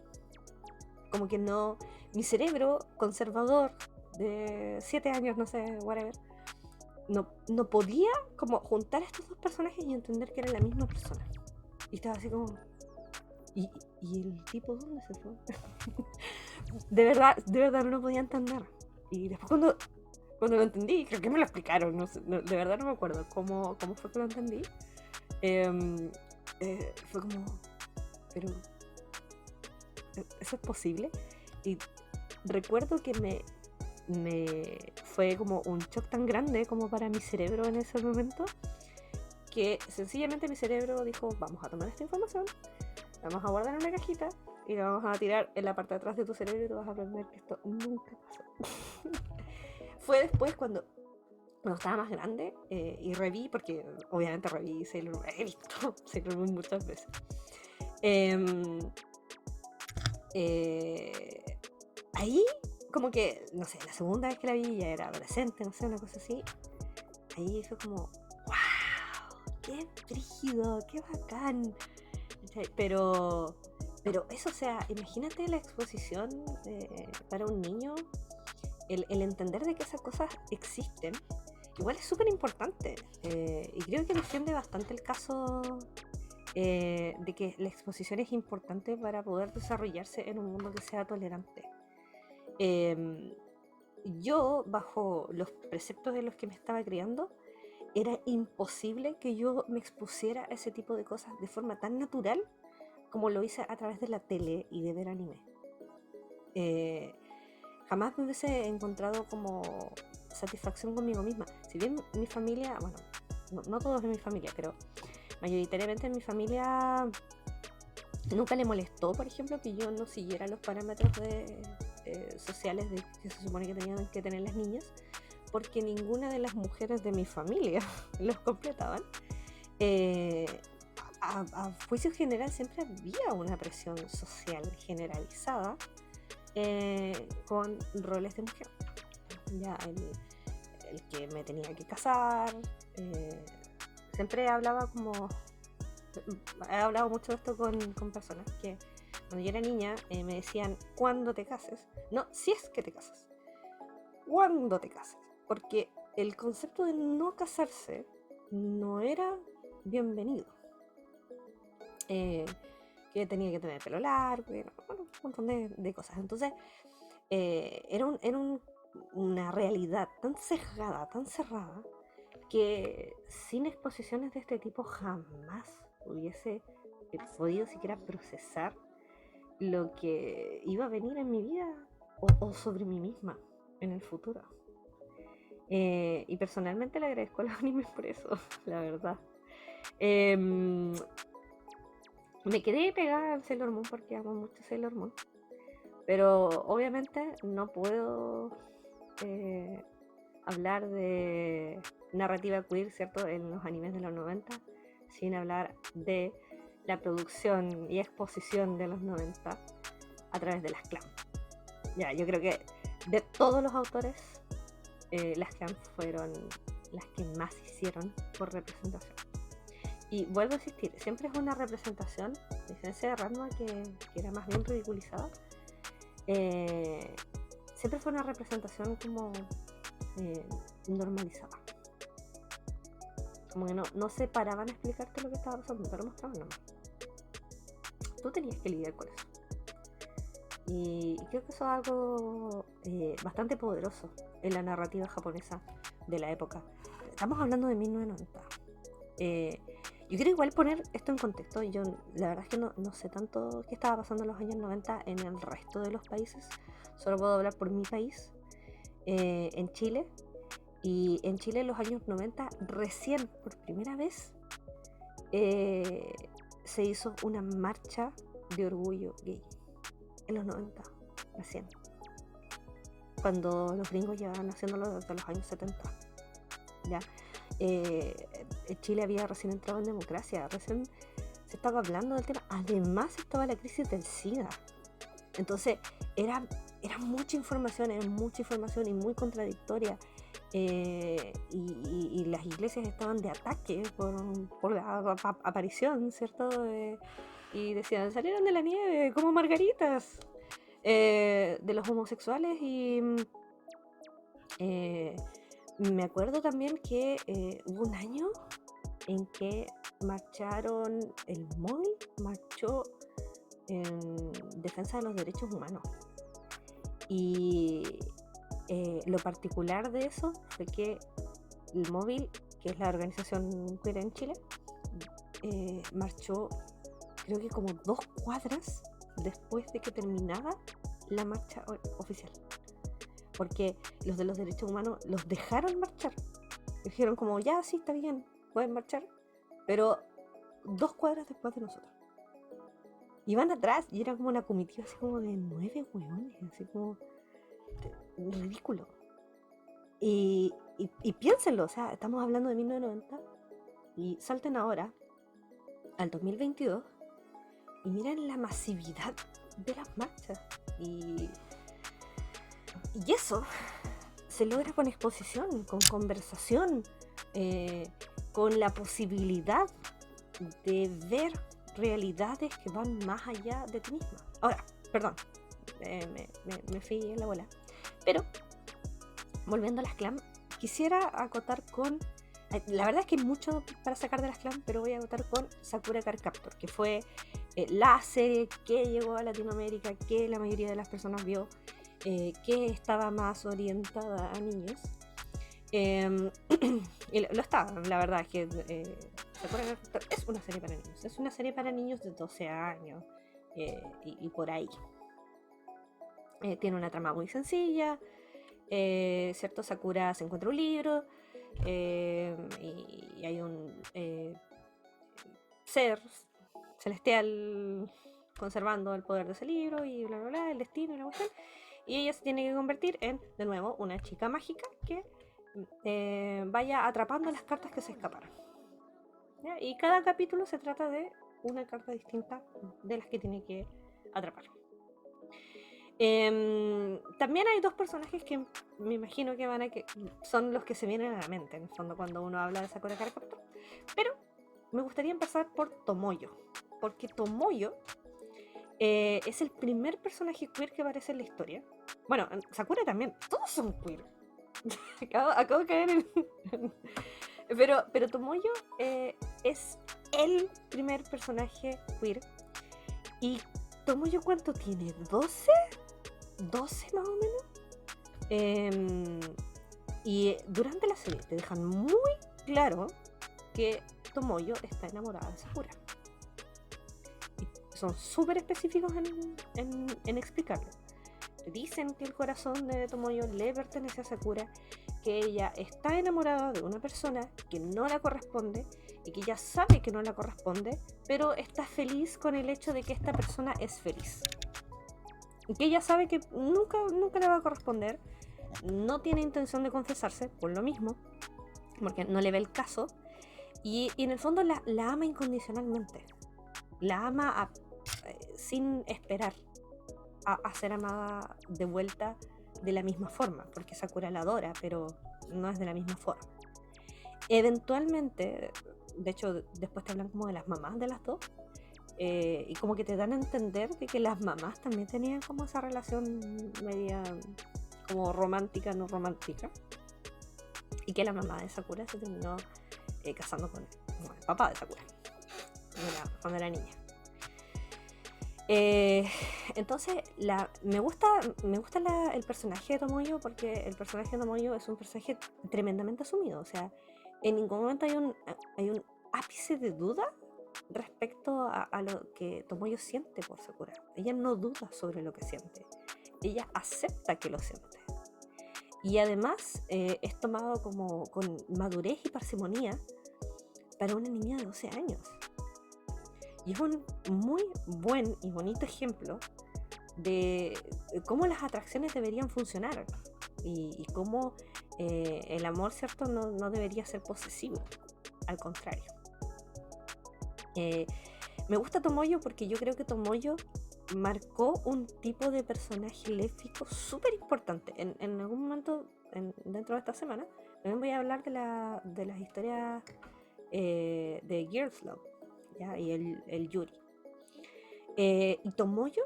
Como que no, mi cerebro conservador de 7 años, no sé, whatever, no podía como juntar estos dos personajes y entender que eran la misma persona. Y estaba así como, ¿y el tipo dónde se fue? de verdad no lo podía entender. Y después cuando lo entendí, creo que me lo explicaron, no sé, de verdad no me acuerdo cómo fue que lo entendí. Fue como, pero ¿eso es posible? Y recuerdo que me fue como un shock tan grande como para mi cerebro en ese momento, que sencillamente mi cerebro dijo, vamos a tomar esta información, la vamos a guardar en una cajita y la vamos a tirar en la parte de atrás de tu cerebro y te vas a aprender que esto nunca pasó. Fue después cuando estaba más grande y reví, porque obviamente reví Sailor Moon, he visto Sailor Moon muchas veces. Ahí como que, no sé, la segunda vez que la vi ya era adolescente, no sé, una cosa así. Ahí fue como, wow, qué brígido, qué bacán. Pero eso, o sea, imagínate la exposición para un niño, el entender de que esas cosas existen, igual es súper importante. Y creo que defiende bastante el caso de que la exposición es importante para poder desarrollarse en un mundo que sea tolerante. Yo, bajo los preceptos de los que me estaba criando, era imposible que yo me expusiera a ese tipo de cosas de forma tan natural como lo hice a través de la tele y de ver anime. Jamás me hubiese encontrado como satisfacción conmigo misma. Si bien mi familia, bueno, no todos en mi familia, pero mayoritariamente en mi familia nunca le molestó, por ejemplo, que yo no siguiera los parámetros sociales que se supone que tenían que tener las niñas, porque ninguna de las mujeres de mi familia los completaban. A juicio general siempre había una presión social generalizada con roles de mujer. Ya, el que me tenía que casar. Siempre hablaba como... He hablado mucho de esto con personas que cuando yo era niña me decían, ¿cuándo te cases? No, si es que te casas. ¿Cuándo te casas? Porque el concepto de no casarse no era bienvenido. Que tenía que tener pelo largo, bueno, un montón de cosas. Entonces, era una realidad tan sesgada, tan cerrada, que sin exposiciones de este tipo jamás hubiese podido siquiera procesar lo que iba a venir en mi vida o sobre mí misma en el futuro. Y personalmente le agradezco a los animes por eso, la verdad. Me quedé pegada al Sailor Moon porque amo mucho Sailor Moon, pero obviamente no puedo hablar de narrativa queer, ¿cierto?, en los animes de los 90 sin hablar de la producción y exposición de los 90 a través de las clan. Ya, yo creo que de todos los autores, las clan fueron las que más hicieron por representación. Y vuelvo a insistir, siempre es una representación, a diferencia de Ranma, que era más bien ridiculizada, siempre fue una representación como normalizada. Como que no se paraban a explicarte lo que estaba pasando, te lo mostraban nomás. Tú tenías que lidiar con eso. Y creo que eso es algo bastante poderoso en la narrativa japonesa de la época. Estamos hablando de 1990. Yo quiero igual poner esto en contexto. Yo la verdad es que no sé tanto qué estaba pasando en los años 90 en el resto de los países. Solo puedo hablar por mi país, en Chile. Y en Chile en los años 90 recién por primera vez se hizo una marcha de orgullo gay. En los 90, recién. Cuando los gringos llevaban haciéndolo desde los años 70. ¿Ya? Chile había recién entrado en democracia, recién se estaba hablando del tema. Además estaba la crisis del SIDA. Entonces era mucha información y muy contradictoria. Y las iglesias estaban de ataque por la aparición, ¿cierto? Y decían, salieron de la nieve como margaritas, de los homosexuales. Y me acuerdo también que hubo un año en que marcharon, el móvil marchó en defensa de los derechos humanos. Y lo particular de eso fue que el móvil, que es la organización queer en Chile, marchó creo que como 2 cuadras después de que terminaba la marcha oficial, porque los de los derechos humanos los dejaron marchar. Dijeron como, ya, sí, está bien, pueden marchar, pero 2 cuadras después de nosotros. Iban atrás y era como una comitiva así como de 9 hueones, así como ridículo. Y piénsenlo, o sea, estamos hablando de 1990 y salten ahora al 2022 y miren la masividad de las marchas. Y eso se logra con exposición, con conversación, con la posibilidad de ver realidades que van más allá de ti misma. Ahora, perdón, me fui en la bola. Pero, volviendo a las clan, quisiera acotar con... La verdad es que hay mucho para sacar de las clan, pero voy a acotar con Sakura Card Captor, que fue la serie que llegó a Latinoamérica, que la mayoría de las personas vio, que estaba más orientada a niños. Y lo estaba, la verdad es que Sakura Card Captor es una serie para niños. Es una serie para niños de 12 años y por ahí. Tiene una trama muy sencilla, ¿cierto? Sakura se encuentra un libro y hay un ser celestial conservando el poder de ese libro y bla bla bla, el destino y la cuestión, y ella se tiene que convertir en, de nuevo, una chica mágica que vaya atrapando las cartas que se escaparon, ¿ya? Y cada capítulo se trata de una carta distinta de las que tiene que atrapar. También hay dos personajes que me imagino que son los que se vienen a la mente, en el fondo, cuando uno habla de Sakura Card Captor. Pero me gustaría empezar por Tomoyo, porque Tomoyo es el primer personaje queer que aparece en la historia. Bueno, Sakura también, todos son queer. acabo de caer en... pero Tomoyo es el primer personaje queer. ¿Y Tomoyo cuánto tiene? ¿12 más o menos? Y durante la serie te dejan muy claro que Tomoyo está enamorada de Sakura. Y son súper específicos en explicarlo. Te dicen que el corazón de Tomoyo le pertenece a Sakura, que ella está enamorada de una persona que no la corresponde y que ella sabe que no la corresponde, pero está feliz con el hecho de que esta persona es feliz. Y que ella sabe que nunca le va a corresponder, no tiene intención de confesarse por lo mismo, porque no le ve el caso, y en el fondo la ama incondicionalmente. La ama sin esperar a ser amada de vuelta de la misma forma, porque Sakura la adora, pero no es de la misma forma. Eventualmente, de hecho, después te hablan como de las mamás de las dos, y como que te dan a entender de que las mamás también tenían como esa relación media como romántica, no romántica, y que la mamá de Sakura se terminó casando con el papá de Sakura cuando era niña. Entonces me gusta el personaje de Tomoyo, porque el personaje de Tomoyo es un personaje tremendamente asumido. O sea, en ningún momento hay un ápice de duda respecto a lo que Tomoyo siente por Sakura. Ella no duda sobre lo que siente, ella acepta que lo siente, y además es tomado como con madurez y parsimonía para una niña de 12 años. Y es un muy buen y bonito ejemplo de cómo las atracciones deberían funcionar y cómo el amor, ¿cierto?, no debería ser posesivo, al contrario. Me gusta Tomoyo porque yo creo que Tomoyo marcó un tipo de personaje lésbico súper importante. En algún momento dentro de esta semana también voy a hablar de las historias de Girls Love, ¿ya? Y el Yuri. Y Tomoyo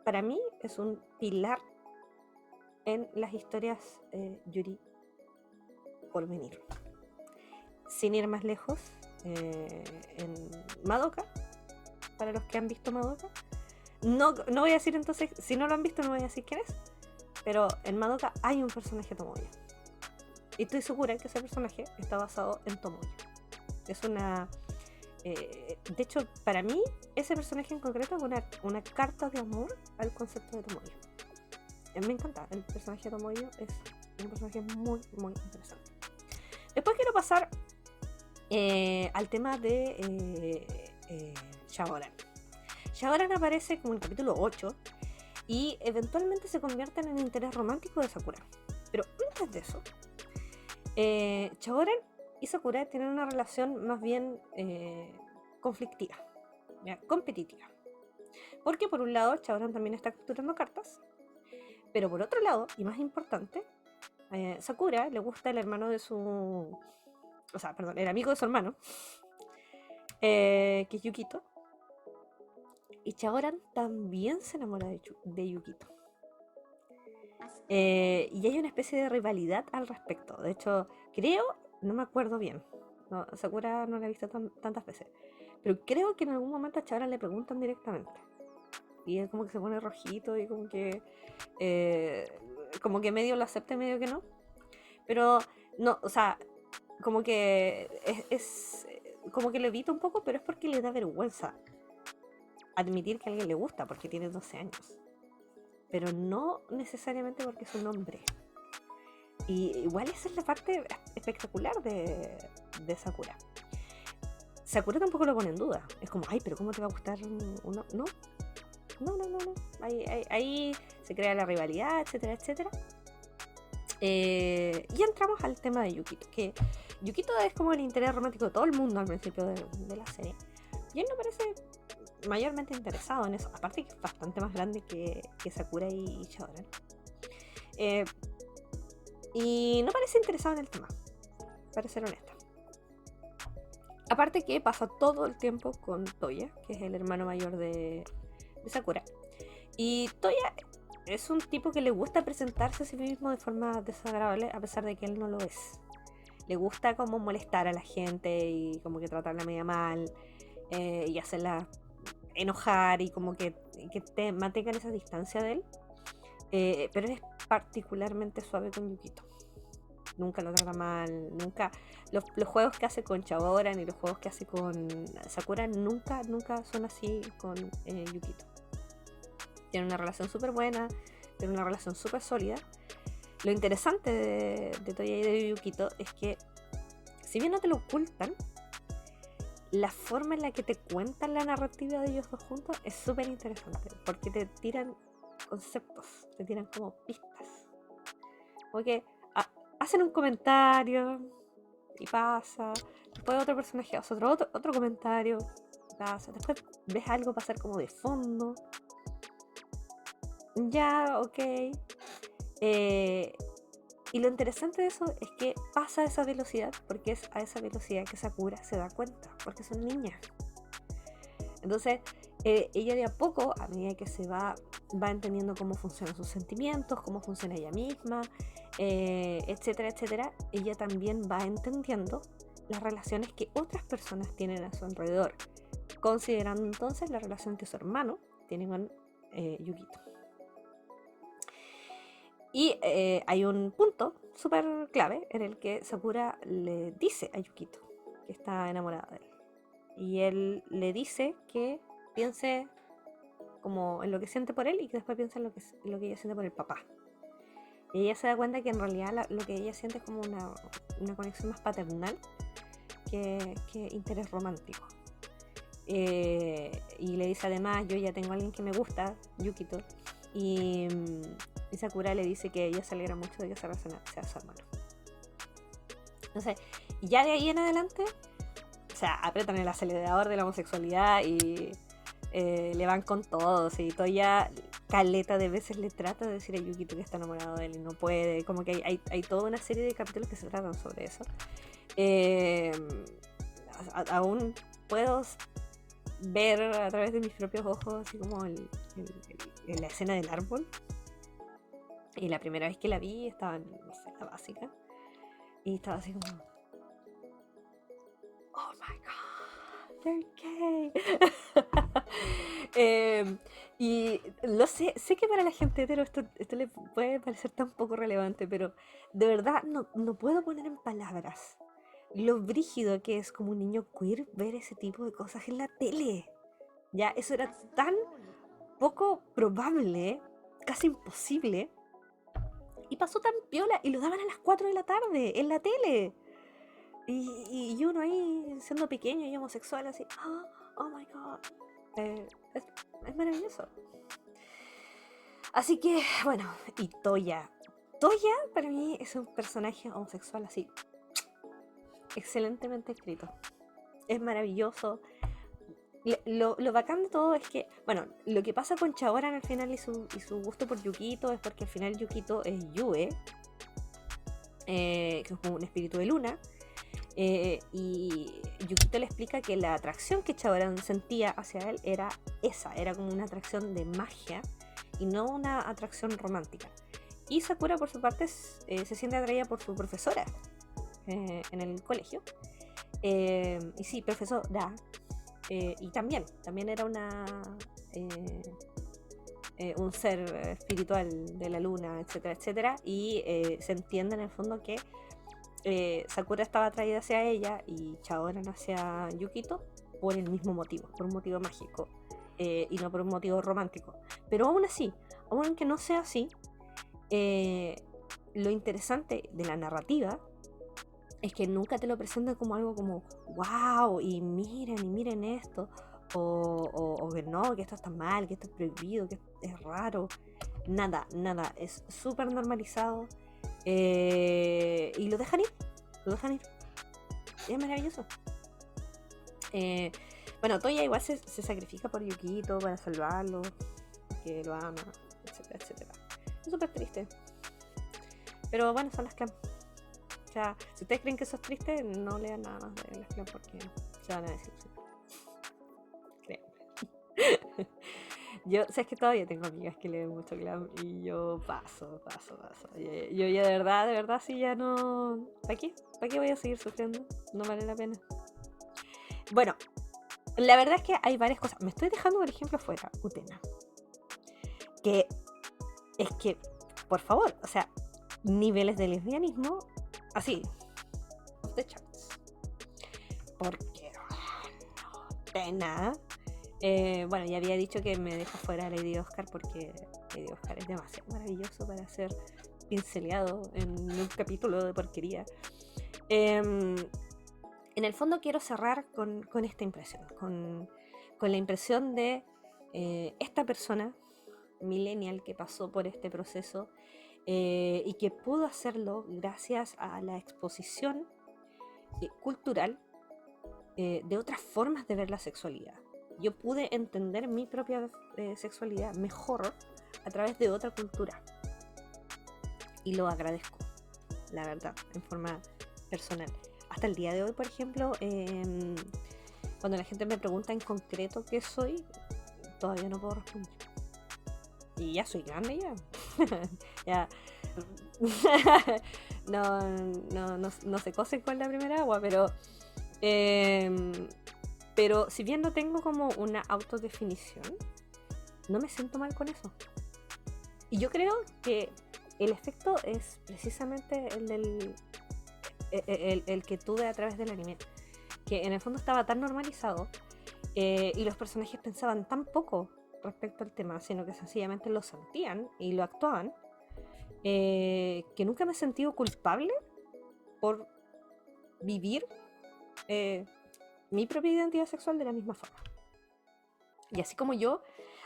para mí es un pilar en las historias Yuri por venir. Sin ir más lejos, en Madoka, para los que han visto Madoka, no voy a decir entonces, si no lo han visto no voy a decir quién es, pero en Madoka hay un personaje Tomoyo, y estoy segura que ese personaje está basado en Tomoyo. Es una de hecho, para mí ese personaje en concreto es una carta de amor al concepto de Tomoyo. Me encanta, el personaje de Tomoyo es un personaje muy, muy interesante. Después quiero pasar al tema de Shaoran. Shaoran aparece como en el capítulo 8 y eventualmente se convierte en el interés romántico de Sakura. Pero antes de eso, Shaoran y Sakura tienen una relación más bien conflictiva, ¿ya? Competitiva. Porque por un lado Shaoran también está capturando cartas, pero por otro lado, y más importante, Sakura le gusta el hermano de su... O sea, perdón, el amigo de su hermano, que es Yukito. Y Shaoran también se enamora de Yukito. Y hay una especie de rivalidad al respecto. De hecho, creo, no me acuerdo bien, no, Sakura no la he visto tantas veces, pero creo que en algún momento a Shaoran le preguntan directamente. Y él como que se pone rojito y como que medio lo acepta y medio que no. Pero no, o sea, como que es como que lo evita un poco, pero es porque le da vergüenza admitir que a alguien le gusta, porque tiene 12 años. Pero no necesariamente porque es un hombre. Y igual esa es la parte espectacular de Sakura. Sakura tampoco lo pone en duda. Es como, ay, pero ¿cómo te va a gustar uno? No. Ahí se crea la rivalidad, etcétera, etcétera. Y entramos al tema de Yukito, que Yukito es como el interés romántico de todo el mundo al principio de la serie. Y él no parece mayormente interesado en eso. Aparte que es bastante más grande que Sakura y Shaoran. Y no parece interesado en el tema, para ser honesta. Aparte que pasa todo el tiempo con Toya, que es el hermano mayor de Sakura. Y Toya es un tipo que le gusta presentarse a sí mismo de forma desagradable, a pesar de que él no lo es. Le gusta como molestar a la gente y como que tratarla media mal, y hacerla enojar y como que te mantengan esa distancia de él. Pero él es particularmente suave con Yukito. Nunca lo trata mal, nunca. Los juegos que hace con Shaoran y los juegos que hace con Sakura nunca son así con Yukito. Tiene una relación súper buena, tiene una relación súper sólida. Lo interesante de Toya y de Yukito es que, si bien no te lo ocultan, la forma en la que te cuentan la narrativa de ellos dos juntos es súper interesante, porque te tiran conceptos, te tiran como pistas. Porque hacen un comentario y pasa, después otro personaje hace otro comentario y pasa, después ves algo pasar como de fondo. Ya, ok. Y lo interesante de eso es que pasa a esa velocidad, porque es a esa velocidad que Sakura se da cuenta, porque son niñas. Entonces, ella de a poco, a medida que se va entendiendo cómo funcionan sus sentimientos, cómo funciona ella misma, etcétera, etcétera, ella también va entendiendo las relaciones que otras personas tienen a su alrededor, considerando entonces la relación que su hermano tiene con Yukito. Y hay un punto súper clave en el que Sakura le dice a Yukito que está enamorada de él. Y él le dice que piense como en lo que siente por él y que después piense en lo que ella siente por el papá. Y ella se da cuenta que en realidad lo que ella siente es como una conexión más paternal que interés romántico. Y le dice además, yo ya tengo a alguien que me gusta, Yukito. Y Sakura le dice que ella se alegra mucho de que esa persona sea su hermano. Entonces, ya de ahí en adelante, o sea, apretan el acelerador de la homosexualidad y le van con todos. Y Toya caleta de veces le trata de decir a Yukito que está enamorado de él y no puede. Como que hay toda una serie de capítulos que se tratan sobre eso. Aún puedo ver a través de mis propios ojos así como la escena del árbol. Y la primera vez que la vi estaba en la básica y estaba así como, oh my god, they're gay. Y lo sé que para la gente hetero esto le puede parecer tan poco relevante, pero de verdad no puedo poner en palabras lo brígido que es como un niño queer ver ese tipo de cosas en la tele. Ya, eso era tan poco probable, casi imposible. Y pasó tan piola y lo daban a las 4 de la tarde en la tele. Y uno ahí siendo pequeño y homosexual así, oh my god. Es maravilloso. Así que, bueno, y Toya para mí es un personaje homosexual así excelentemente escrito. Es maravilloso. Lo bacán de todo es que, bueno, lo que pasa con Shaoran al final y su gusto por Yukito es porque al final Yukito es Yue, que es como un espíritu de luna, y Yukito le explica que la atracción que Shaoran sentía hacia él era como una atracción de magia y no una atracción romántica. Y Sakura por su parte se siente atraída por su profesora en el colegio, y sí, profesora. Y también era un ser espiritual de la luna, etcétera, etcétera. Y se entiende en el fondo que Sakura estaba atraída hacia ella y Shaoran hacia Yukito por el mismo motivo, por un motivo mágico, y no por un motivo romántico. Pero aún así, aunque no sea así, lo interesante de la narrativa es que nunca te lo presentan como algo como wow, y miren esto, o que no, que esto está mal, que esto es prohibido, que es raro. Nada, es súper normalizado, y lo dejan ir. Es maravilloso. Bueno, Toya igual se sacrifica por Yukito para salvarlo, que lo ama, etcétera, etcétera. Es súper triste. Pero bueno, son las Clamp. O sea, si ustedes creen que eso es triste, no lean nada más de las Clamp porque se van a desilusionar. Créanme. Yo, sé que todavía tengo amigas que leen mucho Clamp y yo paso. Yo ya de verdad, sí ya no... ¿Para qué? ¿Para qué voy a seguir sufriendo? No vale la pena. Bueno, la verdad es que hay varias cosas. Me estoy dejando, por ejemplo, fuera Utena. Que es que, por favor, o sea, niveles de lesbianismo así, off the charts. Porque, Utena... bueno, ya había dicho que me dejo fuera Lady Oscar porque Lady Oscar es demasiado maravilloso para ser pinceleado en un capítulo de porquería. En el fondo quiero cerrar con esta impresión, con la impresión de esta persona millennial que pasó por este proceso y que pudo hacerlo gracias a la exposición cultural de otras formas de ver la sexualidad. Yo pude entender mi propia sexualidad mejor a través de otra cultura. Y lo agradezco, la verdad, en forma personal. Hasta el día de hoy, por ejemplo, cuando la gente me pregunta en concreto qué soy, todavía no puedo responder. Y ya soy grande ya. Ya. no se cosen con la primera agua, pero si bien no tengo como una autodefinición, no me siento mal con eso. Y yo creo que el efecto es precisamente el que tuve a través del anime. Que en el fondo estaba tan normalizado y los personajes pensaban tan poco respecto al tema, sino que sencillamente lo sentían y lo actuaban, que nunca me he sentido culpable por vivir mi propia identidad sexual de la misma forma. Y así como yo,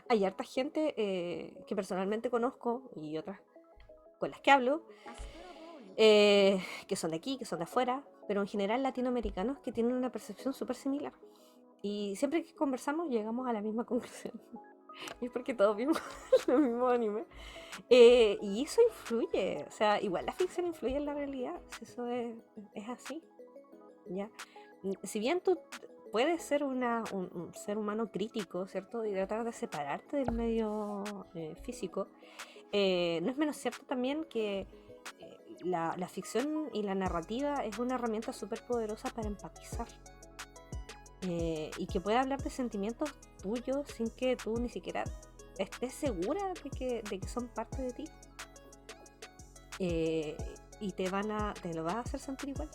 hay harta gente que personalmente conozco y otras con las que hablo, que son de aquí, que son de afuera, pero en general latinoamericanos que tienen una percepción súper similar. Y siempre que conversamos llegamos a la misma conclusión. Y es porque todos vimos los mismos animes. Y eso influye, o sea, igual la ficción influye en la realidad, eso es así, ¿ya? Si bien tú puedes ser un ser humano crítico, ¿cierto? Y tratar de separarte del medio físico, no es menos cierto también que la ficción y la narrativa es una herramienta súper poderosa para empatizar. Y que puede hablar de sentimientos tuyos sin que tú ni siquiera estés segura de que son parte de ti. Y te lo vas a hacer sentir igual.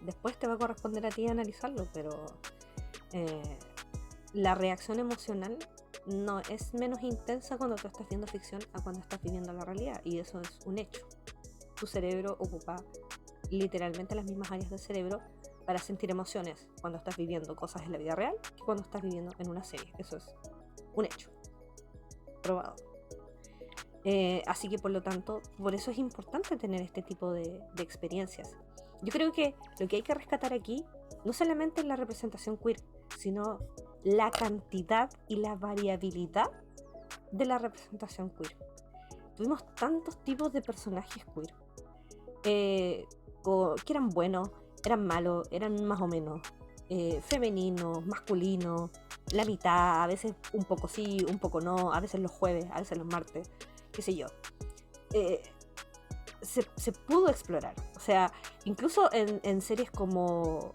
Después te va a corresponder a ti analizarlo, pero la reacción emocional no es menos intensa cuando tú estás viendo ficción a cuando estás viviendo la realidad, y eso es un hecho. Tu cerebro ocupa literalmente las mismas áreas del cerebro para sentir emociones cuando estás viviendo cosas en la vida real que cuando estás viviendo en una serie. Eso es un hecho probado. Así que por lo tanto, por eso es importante tener este tipo de experiencias. Yo creo que lo que hay que rescatar aquí no solamente es la representación queer, sino la cantidad y la variabilidad de la representación queer. Tuvimos tantos tipos de personajes queer que eran buenos, eran malos, eran más o menos, femeninos, masculinos, la mitad, a veces un poco sí, un poco no, a veces los jueves, a veces los martes, qué sé yo. Se pudo explorar, o sea, incluso en series como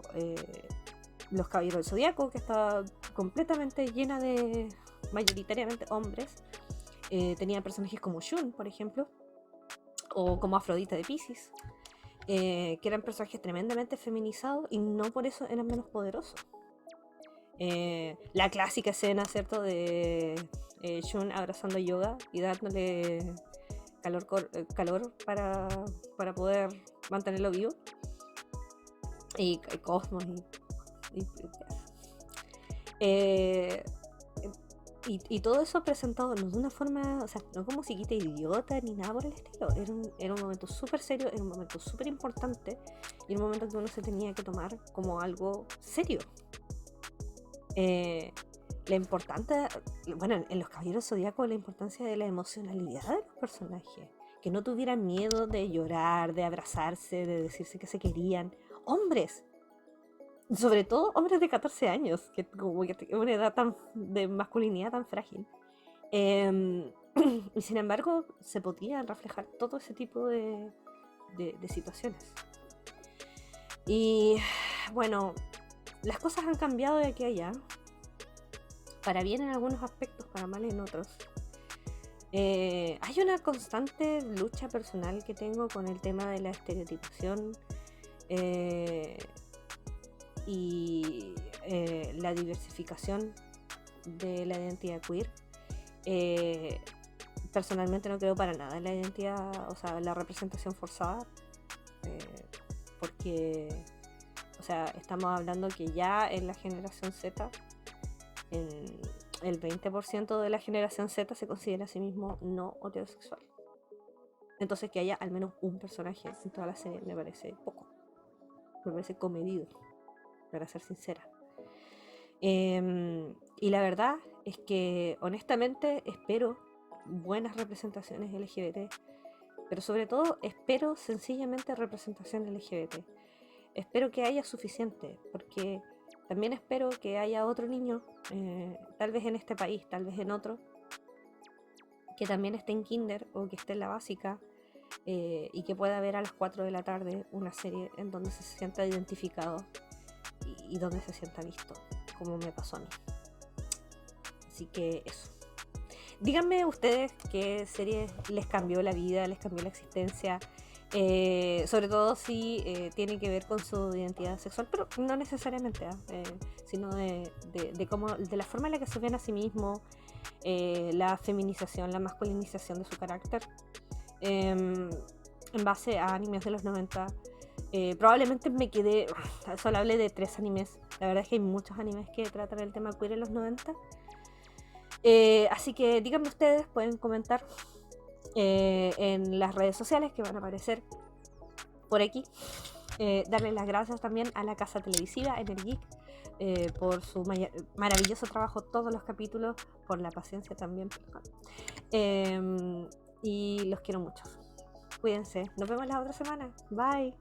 Los Caballeros del Zodiaco, que está completamente llena de mayoritariamente hombres, tenía personajes como Shun, por ejemplo, o como Afrodita de Piscis, que eran personajes tremendamente feminizados y no por eso eran menos poderosos. La clásica escena, ¿cierto?, de Shun abrazando a Yoga y dándole calor para poder mantenerlo vivo, y Cosmos y todo eso presentado no de una forma, o sea, no como siquita idiota ni nada por el estilo. Era un momento súper serio, era un momento súper importante y un momento que uno se tenía que tomar como algo serio. la importante, bueno, en los Caballeros Zodíacos, la importancia de la emocionalidad de los personajes, que no tuvieran miedo de llorar, de abrazarse, de decirse que se querían. Hombres, sobre todo hombres de 14 años, que como que es una edad de masculinidad tan frágil. Y sin embargo, se podían reflejar todo ese tipo de situaciones. Y bueno, las cosas han cambiado de aquí a allá, para bien en algunos aspectos, para mal en otros. Hay una constante lucha personal que tengo con el tema de la estereotipación y la diversificación de la identidad queer. Personalmente no creo para nada en la identidad, o sea, la representación forzada, porque, o sea, estamos hablando que ya en la generación Z, el 20% de la generación Z se considera a sí mismo no heterosexual. Entonces que haya al menos un personaje en toda la serie me parece poco, me parece comedido, para ser sincera. Y la verdad es que honestamente espero buenas representaciones LGBT, pero sobre todo espero sencillamente representación LGBT. Espero que haya suficiente, porque también espero que haya otro niño, tal vez en este país, tal vez en otro, que también esté en kinder o que esté en la básica, y que pueda ver a las 4 de la tarde una serie en donde se sienta identificado y donde se sienta visto, como me pasó a mí. Así que eso. Díganme ustedes qué serie les cambió la vida, les cambió la existencia, sobre todo si tiene que ver con su identidad sexual, pero no necesariamente, sino de la forma en la que se ven a sí mismos, la feminización, la masculinización de su carácter, en base a animes de los 90. Probablemente me quedé, solo hablé de 3 animes, la verdad es que hay muchos animes que tratan el tema queer en los 90. Así que díganme ustedes, pueden comentar en las redes sociales que van a aparecer por aquí. Darles las gracias también a la casa televisiva Energic por su maravilloso trabajo todos los capítulos, por la paciencia también. Y los quiero mucho. Cuídense, nos vemos la otra semana. Bye.